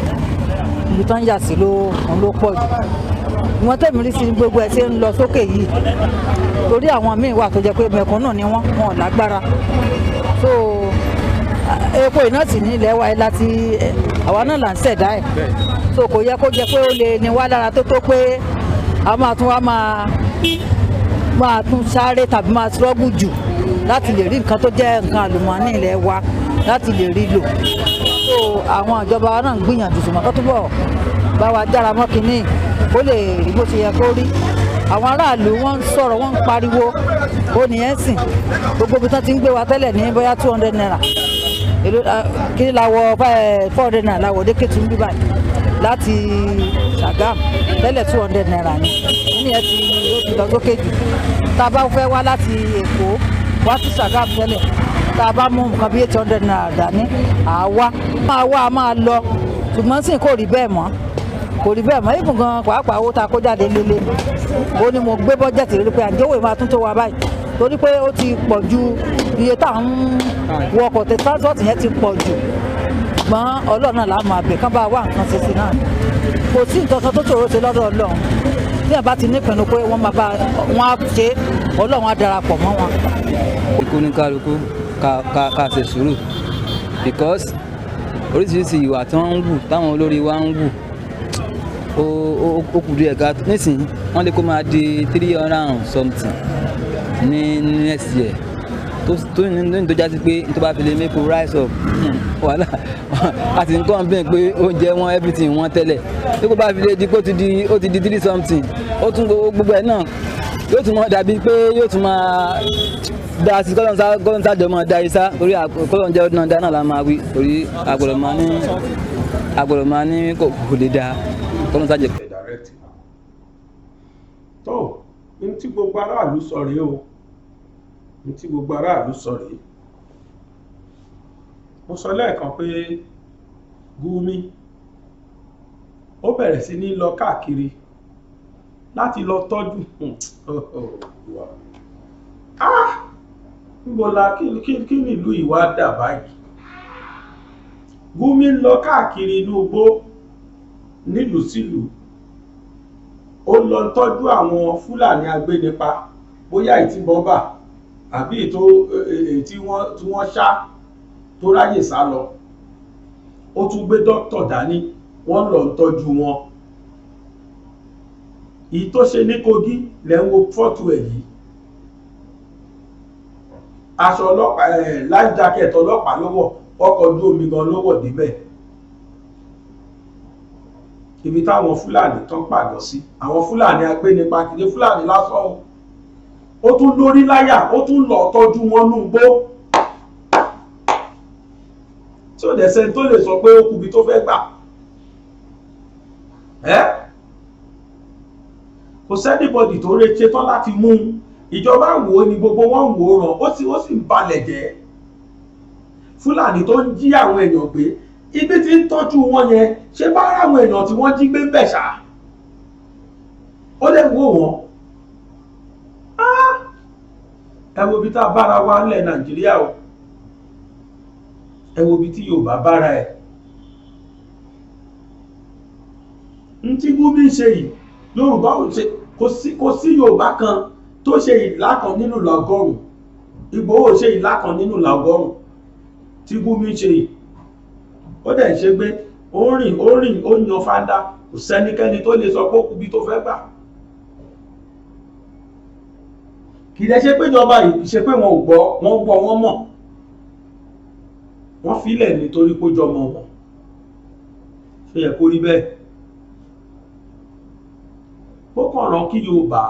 ibi tó ń yà sí ló pọ̀ jù ìwọ̀n tẹ̀mí rí sí ní gbogbo ẹ̀ ṣe ń lọ sókè yìí torí àwọn míì wà tó jẹ́ pé mẹ̀kúnnù ni wọ́n lágbára so epo iná sì ní ilẹ̀ wa láti àwa náà là ń ṣẹ̀dá ẹ̀ so kò yẹ kó jẹ́ pé ó lè ní wá lára tó pé a máa tún wá máa tún sáré tàbí máa struggle jù láti lè rí nǹkan tó jẹ́ nǹkan àlùmọ́ọ́nì ilẹ̀ wa láti lè rí lò so àwọn ìjọba wa náà ń gbìyànjú ṣùgbọ́n tó túbọ̀ bá wa jára mọ́ kínní ó lè rí bó ṣe yẹ kó rí àwọn aráàlú wọ́n ń sọ̀rọ̀ wọ́n ń pariwo ó nìyẹn sìn gbogbo ibi tán ti ń gbé wa tẹ́lẹ̀ ní bóyá 200 naira kí ni láwọ 400 naira láwọ dékètù ń bí báyìí láti Ṣàgámù tẹ́lẹ̀ 200 naira ni nìyẹn ti lọ sókè jù tá a bá fẹ́ wá láti Èkó wá sí Ṣàgámù tẹ́lẹ̀ tá a bá mú nǹkan bí 800 naira dání àwa máa lọ ṣùgbọ́n sì kò rí bẹ́ẹ̀ mọ́ ìbùn gan pàápàá owó tá a kó jáde lélẹ̀ ó ní mo gbé bọ́jẹ̀tì rí pé àjẹwò máa tún tó wa báyìí torí pé ó ti pọ̀ ju iye tá à ń wọkọ̀ tẹ transport yẹn ti pọ̀ jù ṣùgbọ́n ọlọ́run náà láàmú àbẹ̀ kán bá wà nǹkan ṣe sí náà kò sí nǹkan kan tó ṣòro ṣe lọ́dọ̀ ọlọ́run bí ẹ̀ bá ti nípinnu pé wọ́n máa bá wọn á ṣe ọlọ́run á darapọ̀ mọ́ wọn. ikú ní kálukú ká ṣe sùúrù because oríṣiríṣi ìwà tí wọ́n ń wù táwọn olórí wa ń wù ó kù díẹ̀ ká nísìnyí wọ́n lè kó máa di 300 something ní next year tó ní tó jásí pé tó bá fi lè make rise up wàhálà àti nǹkan bẹ́ẹ̀ pé oúnjẹ wọn everything wọn tẹ́lẹ̀ tó bá fi lè di pé ó ti di 3 something ó tún gbogbo ẹ̀ náà yóò tún máa dàbí pé yóò tún máa dá sí kọ́lọ́n sájọ máa dá isá torí kọ́lọ́n jẹ́ ọdún náà dáná la máa wí torí agbọ̀dọ̀ máa ní kò lè dáa kọ́lọ́n sájọ. tó ní tí gbogbo aráàlú sọ rèé o ní tí gbogbo aráàlú sọ rèé mo sọ lẹ́ẹ̀kan pé Gumi ó bẹ̀rẹ̀ sí ní lọ káàkiri láti lọ tọ́jú níbola kí nílùú ìwà dà báyìí. Gumi ń lọ káàkiri inú igbó nílùú sílùú ó lọ tọ́jú àwọn Fúlàní agbénipa bóyá ìtí bọ́mbà àbí tí wọ́n ṣá tó ráyè sá lọ ó tún gbé dókítà dání wọ́n lọ tọ́jú wọn. Èyí tó ṣe ní Kogi lẹ́wọ́ fọ́tò ẹ̀ yìí aṣọ ọlọ́pàá life jacket ọlọ́pàá ló wọ̀ ọkọ̀ ojú omi gan ló wọ̀ débẹ̀ ibi táwọn Fúlàní tán pàgọ́ sí àwọn Fúlàní agbénipa kìí Fúlàní lásán ó tún lórí láyà ó tún lọ tọ́jú wọn nú gbó tí ó dẹ̀ sẹ́ni tó lè sọ pé ó kùbi tó fẹ́ gbà kò sẹ́nìbọ̀dì tó retí tán láti mú ìjọba wò ó ní gbogbo wọn wò ó ràn ó sì ń balẹ̀ jẹ́ Fúlàní tó ń jí àwọn èèyàn gbé ibi tí ń tọ́jú wọn yẹn ṣé bá ara àwọn èèyàn tí wọ́n jí gbé ń bẹ̀ ṣá ó lè wò wọ́n ẹ wo ibi tá a bára wa nílẹ̀ Nàìjíríà o ẹ wo ibi tí Yorùbá bára ẹ̀ ń tí Gumi ń ṣe yìí Yorùbá ò ṣe kò sí Yorùbá kan tó ṣe ìlà kan nínú lọ́gọ́rùn Ìgbòho ṣe ìlà kan nínú lọ́gọ́rùn tí Gumi ṣe yìí ó dẹ̀ ṣe gbé ó rìn ó yan fanda kò sẹ́nikẹ́ni tó lè sọ pé ó kúbi tó fẹ́ gbà kì í dẹ̀ ṣe pé ìjọba yìí ṣe pé wọn ò gbọ́ wọ́n mọ̀ wọ́n filẹ̀ nítorí kó jọmọ wọn ṣe yẹ kó rí bẹ́ẹ̀ ó kàn rán kí Yorùbá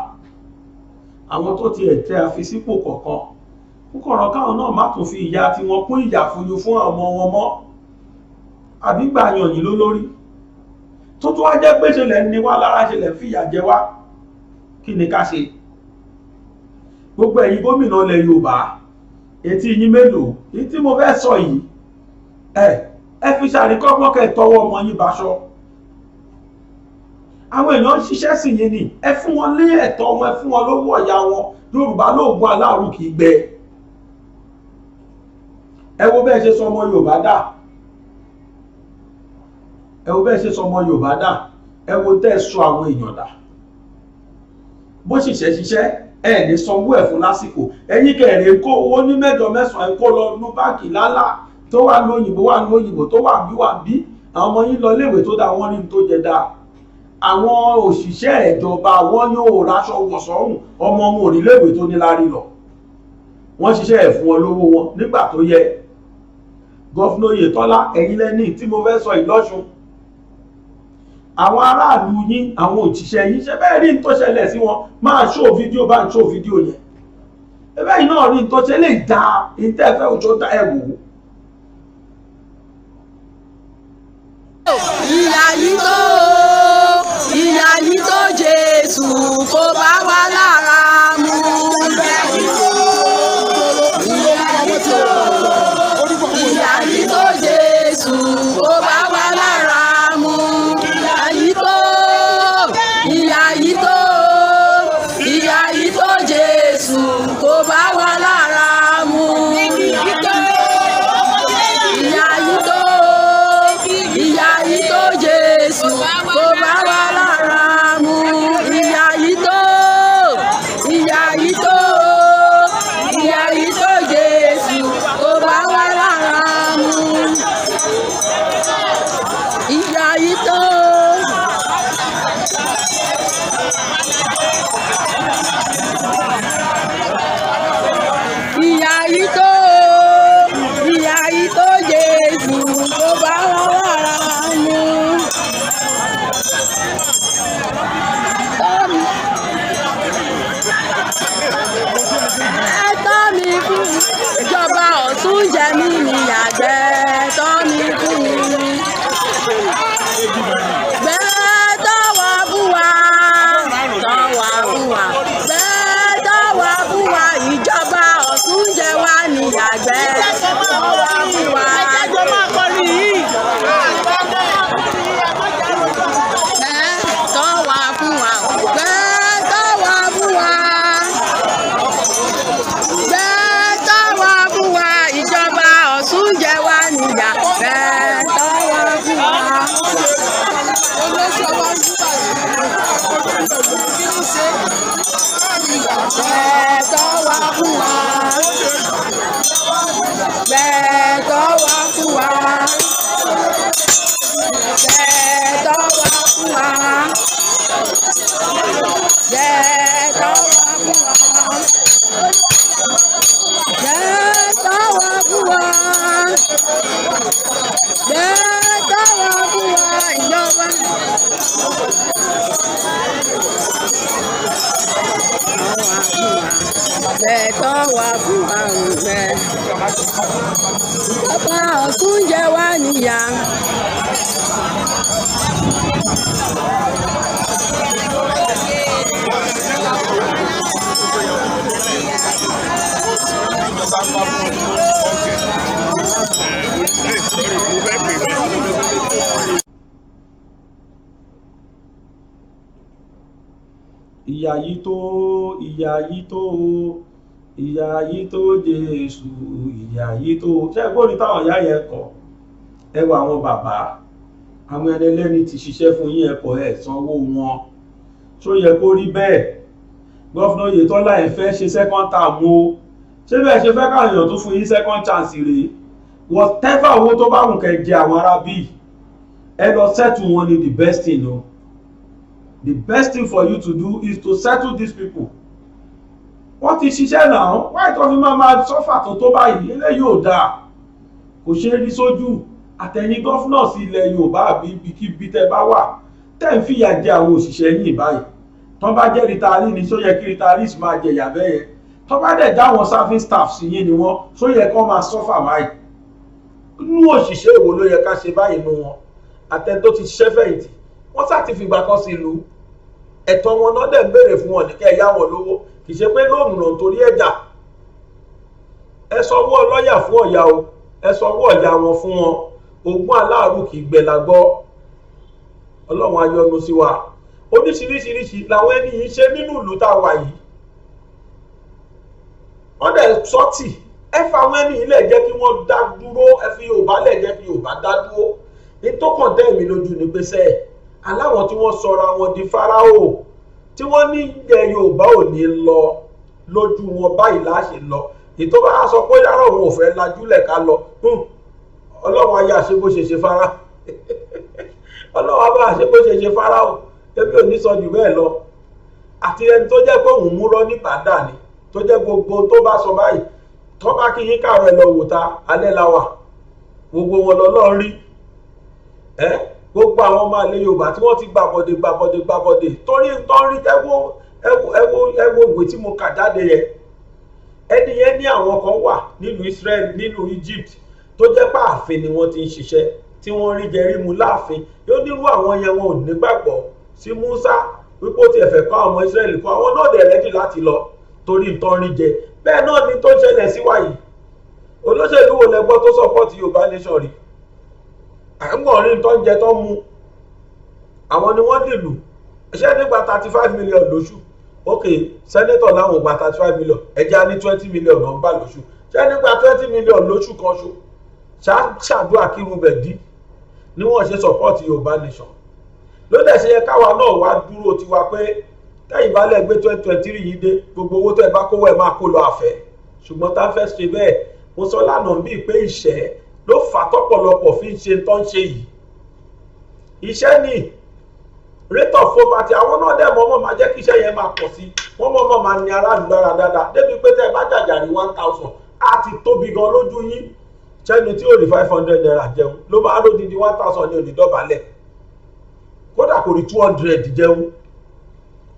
àwọn tó ti ẹ̀tẹ́ àfisípò kọ̀ọ̀kan ó kàn rán káwọn náà má tún fi ìyà tí wọ́n kún ìyà fúnyu fún ọmọ wọn mọ́ àbí gbà yàn yìí lólórí tó tún wá jẹ́ pé ṣẹlẹ̀ ní wá lára ṣẹlẹ̀ fìyà jẹ wá kí ni ká ṣe gbogbo ẹ̀yin gómìnà ilẹ̀ Yorùbá etí yín mélòó èyí tí mo fẹ́ sọ yìí ẹ fi ṣàríkọ́gbọ́n kẹ́ tọwọ́ ọmọ yín baṣọ àwọn èèyàn ń ṣiṣẹ́ sí yín ni ẹ fún wọn ní ẹ̀tọ́ wọn ẹ fún wọn lówó ọ̀yà wọn Yorùbá lóògùn aláàrùn kì í gbẹ ẹ wo bẹ́ẹ̀ ṣe sọ ọmọ Yorùbá dà ẹ wo bẹ́ẹ̀ ṣe sọ ọmọ Yorùbá dà ẹ wo tẹ́ ẹ sọ àwọn èèyàn dà bó ṣiṣẹ́ ẹ lè sanwó ẹ̀ fún lásìkò ẹ̀yin kẹrin kó owó ní mẹ́jọ mẹ́sàn-án kó lọ nú báńkì lálá tó wà lóyìnbó tó wà bí àwọn ọmọ yín lọ léèwé tó dá wọn rí tó jẹ dáa àwọn òṣìṣẹ́ ìjọba wọn yóò ráṣọ wọ̀ sọ́rùn ọmọ wọn ò rí léèwé tó ní lárí lọ wọ́n ṣiṣẹ́ ẹ̀ fún wọn lówó wọn nígbà tó yẹ gọ́fúnà Oyètọ́lá ẹ̀yin lẹ́ni tí mo fẹ́ sọ ìlọ́ṣun àwọn aráàlú yín àwọn òṣìṣẹ́ yín ṣe bẹ́ẹ̀ rí tó ṣẹlẹ̀ sí wọn máa ṣó fídíò bá ń ṣó fídíò yẹn ẹbẹ́ yìí náà rí tó ṣe lè dá ìtẹ́fẹ́ òjò dá ẹ̀ wò. ìyà yìí tó Jésù kò bá wa lára mu. ìyà yìí tó Jésù kò bá wa lára mu. ìyà yìí tó níyà gbẹ́tọ̀ wá fún wa. ẹjọ́ máa kọrin yìí. Gbẹ́tọ̀ wá fún wa. Gbẹ́tọ̀ wá fún wa. Gbẹ́tọ̀ wá fún wa. Ìjọba Ọ̀ṣun jẹ wá níyà. Gbẹ́tọ̀ wá fún wa. Gbẹ́tọ̀ wá fún wa. Gbẹ́tọ̀ wá fún wa. Gbẹ́tọ̀ wá fún wa. Gbẹ́tọ̀ wá fún wa. Gbẹ́tọ̀ wá fún wa. Gbẹ́tọ̀ wá fún wa. Ìjọba. Gbẹ́tọ̀ wá fún wa. Ìjọba Ọ̀ṣun jẹ wá níyà. ìyà yìí tó ìyà yìí tó ìyà yìí tó Jésù ìyà yìí tó ṣé ẹgbọ́n ní táwọn ìyá yẹn kọ ẹ wo àwọn bàbá àwọn ẹni ẹlẹ́ni ti ṣiṣẹ́ fún yín ẹ̀kọ́ ẹ̀ sanwó wọn tó yẹ kó rí bẹ́ẹ̀ gọ́fúnà Oyètọ́lá ẹ̀ fẹ́ ṣe second term o ṣé bẹ́ẹ̀ ṣe fẹ́ káwọn èèyàn tó fún yín second chance rèé whatever owó tó bá wùn kẹ́ jẹ àwọn arábí ẹ lọ settle wọn ni the best thing o. The best thing for you to do is to settle these people. Wọ́n ti ṣiṣẹ́ náà, wáyé tó fi máa sọ́fà tó báyìí, eléyìí ò dáa. Kò ṣe é rí sójú àtẹ̀yìn gọ́fúnà sí ilẹ̀ Yorùbá àbí ibikíbi tẹ́ bá wà. Tẹ́ ń fìyà jẹ àwọn òṣìṣẹ́ yìí báyìí. Tọ́ bá jẹ́ rìtárí ni só yẹ kí rìtárí máa jẹ ìyà bẹ́ẹ̀ yẹn. Tọ́ bá dẹ̀ dá àwọn serving staff sí yín ni wọ́n, só yẹ kó máa sọ́fà báyìí. Inú òṣìṣẹ́ èwo ló yẹ ká ṣe báyìí nú wọn? Àtẹni tó ti ṣiṣẹ́ fẹ̀yìntì. Wọ́n sá ti fìgbà kan sí ìlú ẹ̀tọ́ wọn náà dẹ̀ ń béèrè fún wọn ní kẹ́ ẹ yá wọn lówó kì í ṣe pé lóònù náà torí ẹ̀jà ẹ sanwó ọlọ́yà fún ọ̀yà o ẹ sanwó ọ̀yà wọn fún wọn ogún aláàrú kì í gbẹ lágbọ́ ọlọ́run ayọ́nu sí wa oríṣiríṣiríṣi làwọn ẹni yìí ṣe nínú ìlú tá a wà yìí wọ́n dẹ̀ sọ́tì ẹ fa àwọn ẹni yìí lẹ̀ jẹ́ kí wọ́n dá dúró ẹ fi Yorùbá lẹ̀ jẹ́ kí Yorùbá dá dúró ní tó kàn dẹ́ mi lójú ní gbèsè aláwọn tí wọ́n sọra wọn di Fáráò tí wọ́n ní ilẹ̀ Yorùbá ò ní lọ lójú wọn báyìí láṣẹ lọ ètò bá sọ pé yàrá òun ò fẹ́ lajúlẹ̀ ká lọ ọlọ́run ayé àṣẹ bó ṣe ṣe Fáráò ọlọ́run abá àṣẹ bó ṣe ṣe Fáráò ebi ò ní sọ jù bẹ́ẹ̀ lọ àti ẹni tó jẹ́ pé òun múrọ́ ní bàdà ni tó jẹ́ gbogbo tó bá sọ báyìí tó bá kí yín káàrọ̀ ẹ lọ wò ta alẹ́ la wà gbogbo wọn lọ́lọ́run rí gbogbo àwọn ọmọ ilẹ̀ Yorùbá tí wọ́n ti gbàbọ̀dé torí ń tán rí ẹwọ ìwé tí mo kà jáde yẹn ẹni yẹn ní àwọn kan wà nílùú Israel nílùú Egypt tó jẹ́ pé ààfin ni wọ́n ti ń ṣiṣẹ́ tí wọ́n rí jẹrí mu láàfin yóò nírú àwọn yẹn wọn ò nígbàgbọ́ sí Musa wípé ó ti ẹ̀fẹ̀ kọ́ àwọn Israel kan àwọn náà dẹ̀ rẹ́dì láti lọ torí ń tán rí jẹ bẹ́ẹ̀ náà ni tó ṣẹlẹ̀ sí wáyìí olóṣèlú wo lẹ gbọ́ tó sọ́pọ́ọ̀tì Yorùbá nation rí àgbọ̀nrín tó ń jẹ tó ń mu àwọn ni wọ́n dìlù ṣé nígbà 35 million lóṣù ok sẹ́nétọ̀ láwọn gba 35 million ẹja ní 20 million náà ń gbà lóṣù ṣé nígbà 20 million lóṣù kan ṣo ṣàdúrà kírun bẹ̀ dí ni wọ́n ṣe support Yorùbá nation ló dẹ̀ ṣe yẹ káwa náà wá dúró tiwa pé tẹ́yìn bá lẹ̀ gbé 2023 yìí dé gbogbo owó tó ẹ bá kówó ẹ máa kó lọ àfẹ́ ṣùgbọ́n tá a fẹ́ ṣe bẹ́ẹ̀ mo sọ lánàá bíi pé ìṣẹ́ ló fà tọ́pọ̀lọpọ̀ fi ń ṣe tó ń ṣe yìí iṣẹ́ ni rate of poverty àwọn náà dẹ̀ mọ́mọ́ máa jẹ́ kí iṣẹ́ yẹn máa pọ̀ sí wọ́n mọ́mọ́ máa ní aráàlú lára dáadáa débi pé tẹ́ ẹ bá jàjàrí 1000 á ti tóbi gan lójú yín ṣẹ́ni tí ò rí 500 naira jẹun ló máa ló dídí 1000 ní onídọ́balẹ̀ kódà kò rí 200 jẹun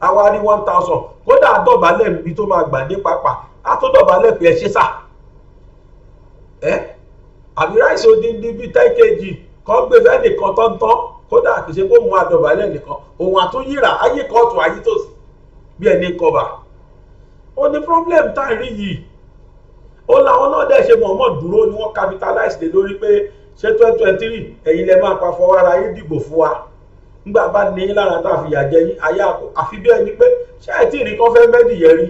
àwa rí 1000 kódà dọ̀bálẹ̀ níbi tó máa gbà dé pápá á tó dọ̀bálẹ̀ pé ẹ ṣe sà àbí ráìsì odindi bíi 10 kg kan gbé fẹ́ nìkan tọ́ntọ́n kódà kì í ṣe kó mú àdọ̀bálẹ̀ nìkan òun àtúnyìrà ayé kóòtù ayé tòsí bí ẹni kọba ó ní problem tá à ń rí yìí ó láwọn náà dẹ̀ ṣe mọ̀ọ́mọ̀ dúró ni wọ́n capitalize lé lórí pé ṣé 2023 ẹ̀yin lẹ máa pa fọwọ́ ara yín dìbò fún wa nígbà bá ní lára tá a fìyà jẹ yín ayé àfi bí ẹni pé ṣé ẹ̀ tí ì rí kán fẹ́ mẹ́dìyẹ rí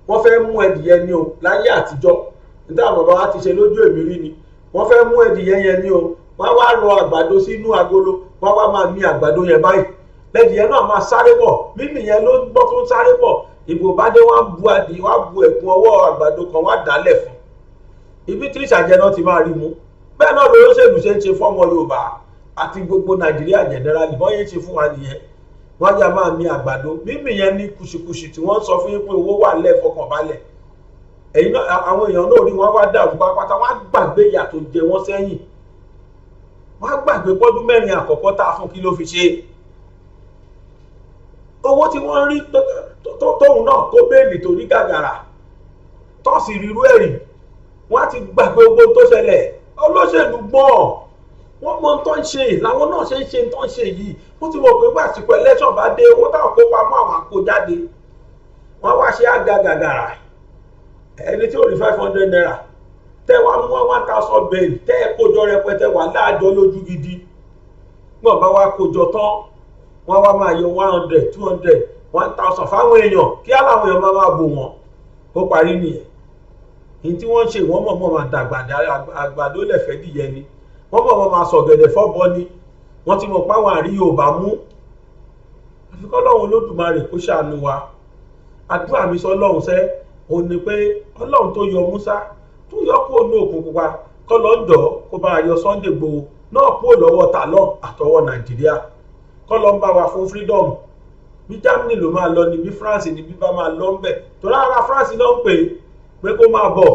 wọ́n fẹ́ mú ẹdìyẹ ni o láyé àtijọ́ níta bàbá wa ti ṣe lójú èmi rí ni wọ́n fẹ́ mú ẹdìyẹ yẹn ni o wọ́n wá rọ àgbàdo sínú agolo wọ́n wá máa mì àgbàdo yẹn báyìí lẹ́dìyẹ náà máa sáré bọ̀ mímì yẹn ló gbọ́ tó ń sáré bọ̀ ìbò bá dé wọ́n bu adì wọ́n bu ẹ̀kún ọwọ́ àgbàdo kan wọ́n dálẹ̀ fún ibi tí ìṣàjẹ́ náà ti máa rí mu bẹ́ẹ̀ náà lóṣèlú ṣe ń ṣe fọ́mọ Yorùbá àti gbogbo Nàìjíríà generally bọ́n yẹn ṣe fún wa nìyẹn wọ́n yà máa mì àgbàdo mímì yẹn ní kùsìkùsì tí wọ́n sọ fún yín pé owó wà lẹ́ fọkànbalẹ̀ ẹ̀yin náà àwọn èèyàn náà rí wọn wá dàrú pátápátá wọ́n á gbàgbé ìyà tó jẹ wọ́n sẹ́yìn wọ́n á gbàgbé pọ́dún mẹ́rin àkọ́kọ́ tá a fún kí ló fi ṣe owó tí wọ́n rí tóun náà kó béèlì tó rí gàgàrà tó sì rírú ẹ̀rí wọ́n á ti gbàgbé owó tó ṣẹlẹ̀ olóṣèlú gbọ́n wọ́n mọ tó ń ṣe làwọn náà ṣe ń ṣe tó ń ṣe yìí wọ́n ti mọ̀ pé gbàsíkò election bá dé owó táwọn kó pamọ́ àwọn àpò jáde wọ́n wá ṣe àgàgàgàrà ẹni tí ó rí 500 naira tẹ́ wá mú 1000 bẹ́ẹ̀lì tẹ́ ẹ kójọ rẹpẹtẹ wà láàjọ lójú gidi gbọ́n bá wá kójọ tán wọ́n wá máa yọ 100 200 1000 fáwọn èèyàn kí aláwọn èèyàn máa bò wọ́n ó parí nìyẹn ní tí wọ́n ń ṣe wọ́n mọ̀ máa dàgbà àgbàdo lẹ̀fẹ́ dìyẹ ni wọ́n mọ̀ máa sọ gẹ̀dẹ̀ fọ́bọ ni wọ́n ti mọ̀ páwọn àrí Yorùbá mú àfikọ́ Ọlọ́run Olódùmarè kó ṣàánú wa àdúrà mi sọ Ọlọ́run sẹ́ òun ni pé Ọlọ́run tó yọ Músá tó yọ kúrò ní Òkun Pupa kọ́ lọ́ńdọ̀ kó bá yọ Sunday Igboho náà kúrò lọ́wọ́ tàlọ́ àtọwọ́ Nàìjíríà kọ́ lọ́ ń bá wa fún freedom bí Germany ló máa lọ ni bí France ni bí bá máa lọ ń bẹ̀ tó rárá France náà ń pè kó máa bọ̀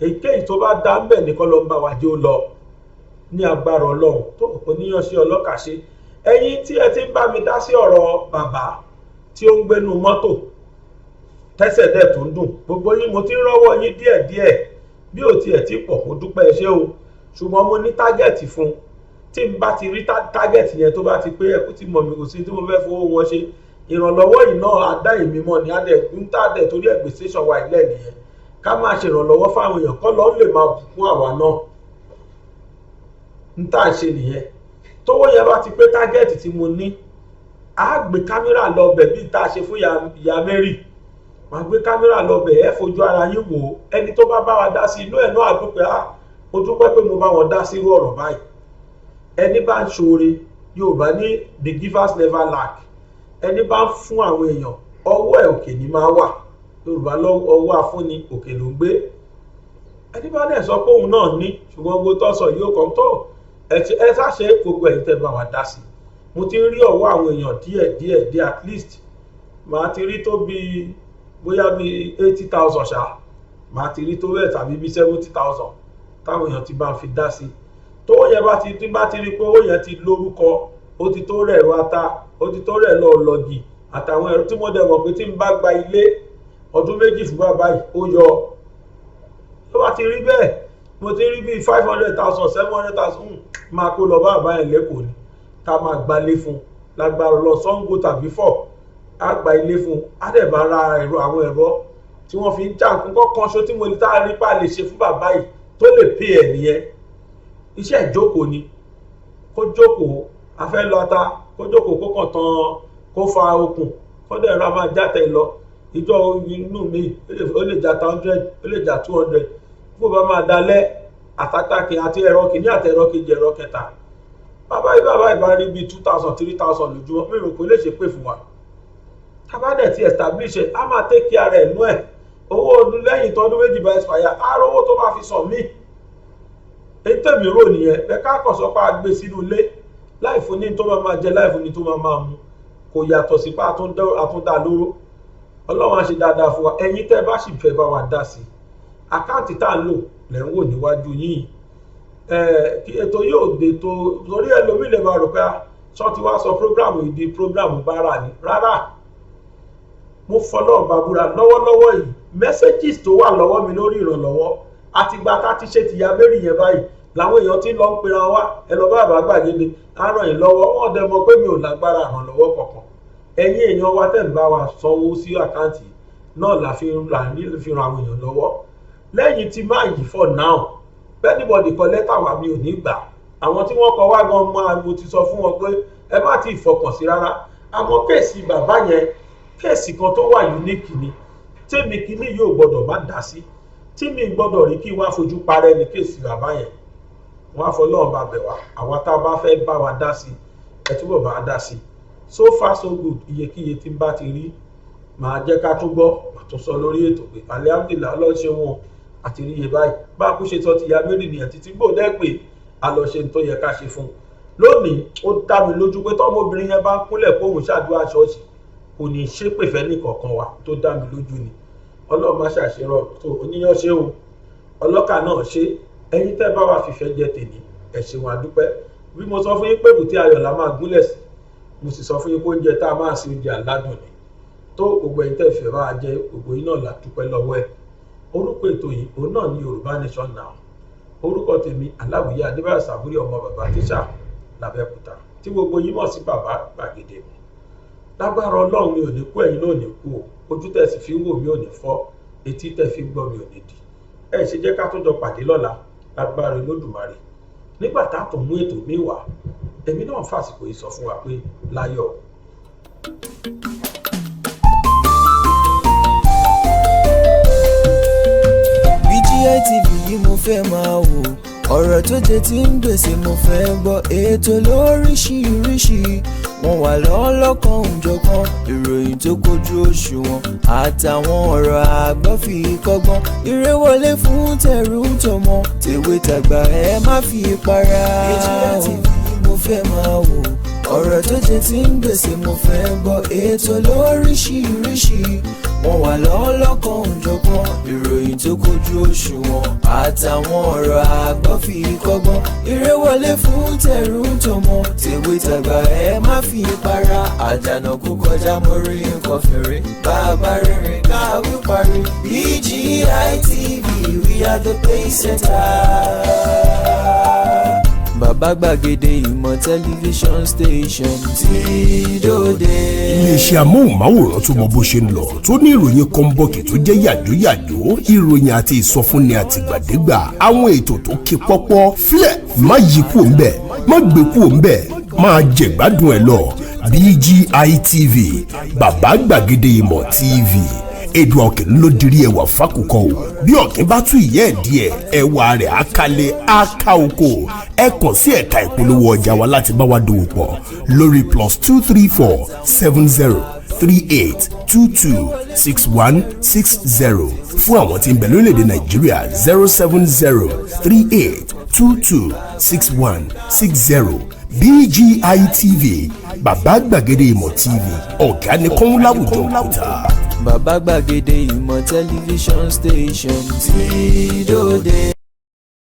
èyíkéyìí tó bá dá ń bẹ̀ ní kọ́ lọ́ ń bá wa jẹ́ ó lọ ní agbára Ọlọ́run tó kò níyàn sí ọlọ́kàṣe ẹ̀yin tí ẹ ti ń bá mi dá sí ọ̀rọ̀ bàbá tí ó ń gbénu mọ́tò tẹ́sẹ̀ dẹ̀ tó ń dùn gbogbo yín mo ti ń rọ́wọ́ yín díẹ̀díẹ̀ bí ò tiẹ̀ ti pọ̀ mo dúpẹ́ ṣé o ṣùgbọ́n mo ní tágẹ́ẹ̀tì fún tí n bá ti rí tágẹ́ẹ̀tì yẹn tó bá ti pé ẹkú tí mọ̀ mi kò sí tí mo fẹ́ fowó wọn ṣe ìrànlọ́wọ́ yìí náà adá ìmí mọ́ ni adẹ̀ ń tàdẹ̀ torí ẹ̀gbẹ́ station wa ilẹ̀ nìyẹn ká máa ṣèrànlọ́wọ́ fáwọn èèyàn kọ́ lọ́ọ́ lè máa bùkún àwa náà ń tà ṣe nìyẹn tówó yẹn bá ti pé tágẹ́ẹ̀tì tí mo ní á gbé kámẹ́rà lọ bẹ̀ bí tá a ṣe fún ìyá Mary máa gbé kámẹ́rà lọ bẹ̀ ẹ́ fojú ara yín wò ó ẹni tó bá wa dá sí inú ẹ̀ náà àdúpẹ́ mo dúpẹ́ pé mo bá wọn dá sí irú ọ̀rọ̀ báyìí ẹni bá ń ṣoore Yorùbá ní the givers never lack ẹni bá ń fún àwọn èèyàn ọwọ́ ẹ̀ òkè ní máa wà Yorùbá ọwọ́ afúnni òkè ló ń gbé ẹni bá dẹ̀ sọ pé òun náà ní ṣùgbọ́n gbogbo tó sọ yìí ó kàn tó ẹ ṣàṣe gbogbo ẹ̀yin tẹ́ bá wa dá sí mo ti ń rí ọwọ́ àwọn èèyàn díẹ̀ at least màá ti rí tó bíi bóyá bíi 80,000 ṣá màá ti rí tó bẹ́ẹ̀ tàbí bíi 70,000 táwọn èèyàn ti bá ń fi dá sí tówó yẹn bá ti rí pé owó yẹn ti lórúkọ ó ti tó rẹ̀ ẹ̀rọ ata ó ti tó rẹ̀ lọ́ọ́ lọ́gì àtàwọn ẹ̀rọ tí mo dẹ̀ mọ̀ pé tí n bá gba ilé ọdún méjì fún bàbá yìí ó yọ tó bá ti rí bẹ́ẹ̀ mo ti rí bíi 500,000 700,000 máa kó lọ bàbá yẹn lẹ́kọ̀ọ́ ni ká máa gbalé fún lágbára lọ Ṣàngó tàbí Ifọ̀ á gba ilé fún á dẹ̀ bá ra àwọn ẹ̀rọ tí wọ́n fi ń jàǹkún kọ́kàn ṣó tí mo lè tá a rí pa lè ṣe fún bàbá yìí tó lè pè ẹ̀ nìyẹn iṣẹ́ ìjókòó ni kó jókòó a fẹ́ lọ ata kó jókòó kó kàn tán kó fa okùn kó dẹ̀ ra máa jáde lọ ìjọ inú mi ó lè jà 100 ó lè jà 200 kó bá máa dalẹ̀ àtàtàkì àti ẹ̀rọ kìíní àti ẹ̀rọ kejì ẹ̀rọ kẹta bàbá yìí bá rí bíi 2,000 3,000 lójúmọ́ mi rò kó lè ṣe pé fún wa tábà dẹ̀ ti establish ẹ̀ á máa take care ẹ̀ nú ẹ̀ owó ọdún lẹ́yìn tọdún méjì bá expire á rówó tó máa fi sàn mí ètò mi rò nìyẹn ẹ̀ka àkọsọ́ pa gbé sínú ilé láì fún ní tó máa jẹ láì fún ní tó máa mu kò yàtọ̀ sí pa àtúndà lóró Ọlọ́run á ṣe dáadáa fún wa ẹ̀yin tẹ́ bá sì fẹ́ bá wa dá sí àkáǹtì tá à ń lò lẹ́ ń wò níwájú yìí kí ètò yóò dé tó torí ẹlòmíì lè máa rò pé ṣọ́ ti wá sọ prógráàmù ìdí prógráàmù bára ni rárá mo fọlọ́ bàbúrà lọ́wọ́lọ́wọ́ yìí messages tó wà lọ́wọ́ mi lórí ìrànlọ́wọ́ àtìgbà tá ti ṣe tìyá Mary yẹn báyìí làwọn èèyàn ti lọ ń pera wá ẹ lọ bá àbá gbàgede á ràn yín lọ́wọ́ wọn dẹ̀ mọ̀ pé mi ò lágbára ìrànlọ́wọ́ kankan ẹ̀yin èèyàn wa tẹ̀ ń bá wa sanwó sí àkáǹtì náà la fi ran àwọn èèyàn lọ́wọ́ lẹ́yìn tí máa yìí for now anybody kọ lẹ́tà wá mi ò ní gbà àwọn tí wọ́n kọ wá gan máa mo ti sọ fún wọn pé ẹ má ti fọkàn sí rárá àmọ́ kéèsì bàbá yẹn kéèsì kan tó wà unique ni tèmi kìíní yóò gbọ́dọ̀ má dá sí tí mi gbọ́dọ̀ rí kí wọ́n fojú parẹ́ ní kéèsì bàbá yẹn wọ́n á fọlọ́run bá bẹ̀ wá àwọn tá a bá fẹ́ bá wa dá sí ẹ túbọ̀ bá a dá sí so far so good iyekíye tí n bá ti rí màá jẹ́ ká tún gbọ́ màá tún sọ lórí ètò pé alihamdulilayi ọlọ́ṣẹ́ wọn àti ríye báyìí bá a kú ṣe sọ ti ya mẹ́rin nìyẹn títí gbòdẹ́ pé a lọ ṣe tó yẹ ká ṣe fún un lónìí ó dá mi lójú pé tọ́mọbìnrin yẹn bá ń kúnlẹ̀ kóhùn ṣàdúrà ṣọ́ọ̀ṣì kò ní í ṣépè fẹ́ nìkọ̀ọ̀kan wa tó dá mi lójú ni ọlọ́run má ṣàṣerọ̀ tó oníyàn ṣe o ọlọ́kà náà ṣe ẹ̀yin tẹ́ bá wa fìfẹ́ jẹ tèmi ẹ ṣeun àdúpẹ́ bí mo sọ fún yín pé bùtí ayọ̀ la máa gúnlẹ̀ sí mo sì sọ fún yín pé oúnjẹ tá a máa ṣe oúnjẹ aládùn ni tó gbogbo ẹ̀yin tẹ́ fẹ́ bá wa jẹ gbogbo yín náà la dúpẹ́ lọ́wọ́ ẹ̀ orúkọ ètò yìí òun náà ní Yorùbá Nation Now orúkọ tèmi Aláwìyé Adébáyọ̀ Sàbúrì ọmọ bàbá tíṣà l'Abẹ́òkúta tí gbogbo yín mọ̀ sí bàbá gbàgede mi lágbára Ọlọ́run mi ò ní kú ẹ̀yin náà ò ní kú o ojú tẹ́ sì fi ń wò mí ò ní fọ́ etí tẹ́ fi ń gbọ́ mi ò ní di ẹ ṣe jẹ́ ká tó jọ pàdé lọ́la lágbára Olódùmarè nígbà tá a tó mú ètò mi wá èmi náà fàsìkò yìí sọ fún wa pé láyọ̀. BGI TV yìí mo fẹ́ máa wò ọ̀rọ̀ tó jẹ tí ń gbèsè mo fẹ́ gbọ́ ètò lóríṣiríṣi wọ́n wà lọ́lọ́kan òjọ̀kan ìròyìn tó kojú òṣùwọ̀n àtàwọn ọ̀rọ̀ àgbọ́ fi kọ́gbọ́n eré wọlé fún tẹ̀rù tọmọ tèwe tàgbà ẹ má fi para. BGI TV mo fẹ́ máa wò ọ̀rọ̀ tó jẹ tí ń gbèsè mo fẹ́ gbọ́ ètò lóríṣiríṣi wọ́n wà lọ́lọ́kan òjọ̀kan ìròyìn tó kojú òṣùwọ̀n àtàwọn ọ̀rọ̀ àgbọ́ fi kọ́gbọ́n eré wọlé fún tẹ̀rù tọmọ tèwe tàgbà ẹ má fi para àdànà kó kọjá mórí nǹkan fèrè bàbá rere káwí parí BGI TV we are the pace setter. Bàbá gbàgede ìmọ̀ tẹlifíṣọ̀n station tí dòde. iléeṣẹ́ amóhùnmáwòrán tó mọ bó ṣe ń lọ tó ní ìròyìn kọ́ńbọ̀kì tó jẹ́ yàjóyàjó ìròyìn àti ìsọfúnni àtìgbàdégbà àwọn ètò tó ké pọ́pọ́ filẹ̀ má yí kúò ń bẹ̀ má gbé kúò ń bẹ̀ máa jẹ̀gbádùn ẹ̀ lọ BGI TV bàbá gbàgede ìmọ̀ TV èdùn ọ̀kìn ló dirí ẹwà fákòkò o bí ọ̀kìn bá tú ìyẹ́ ẹ̀ díẹ̀ ẹwà rẹ̀ á kalẹ̀ á ká oko ẹ kàn sí ẹ̀ka ìpolówó ọjà wa láti bá wa dòwò pọ̀ lórí +234 70 38 22 61 60 fún àwọn tí ń bẹ lórílẹ̀‐èdè Nàìjíríà 070 38 22 61 60 BGI TV bàbá gbàgede ìmọ̀ TV ọ̀gá ni kọ́ń láwùjọ òkúta. Bàbá gbàgede ìmọ̀ tẹlifíṣọ̀n station tí dòde.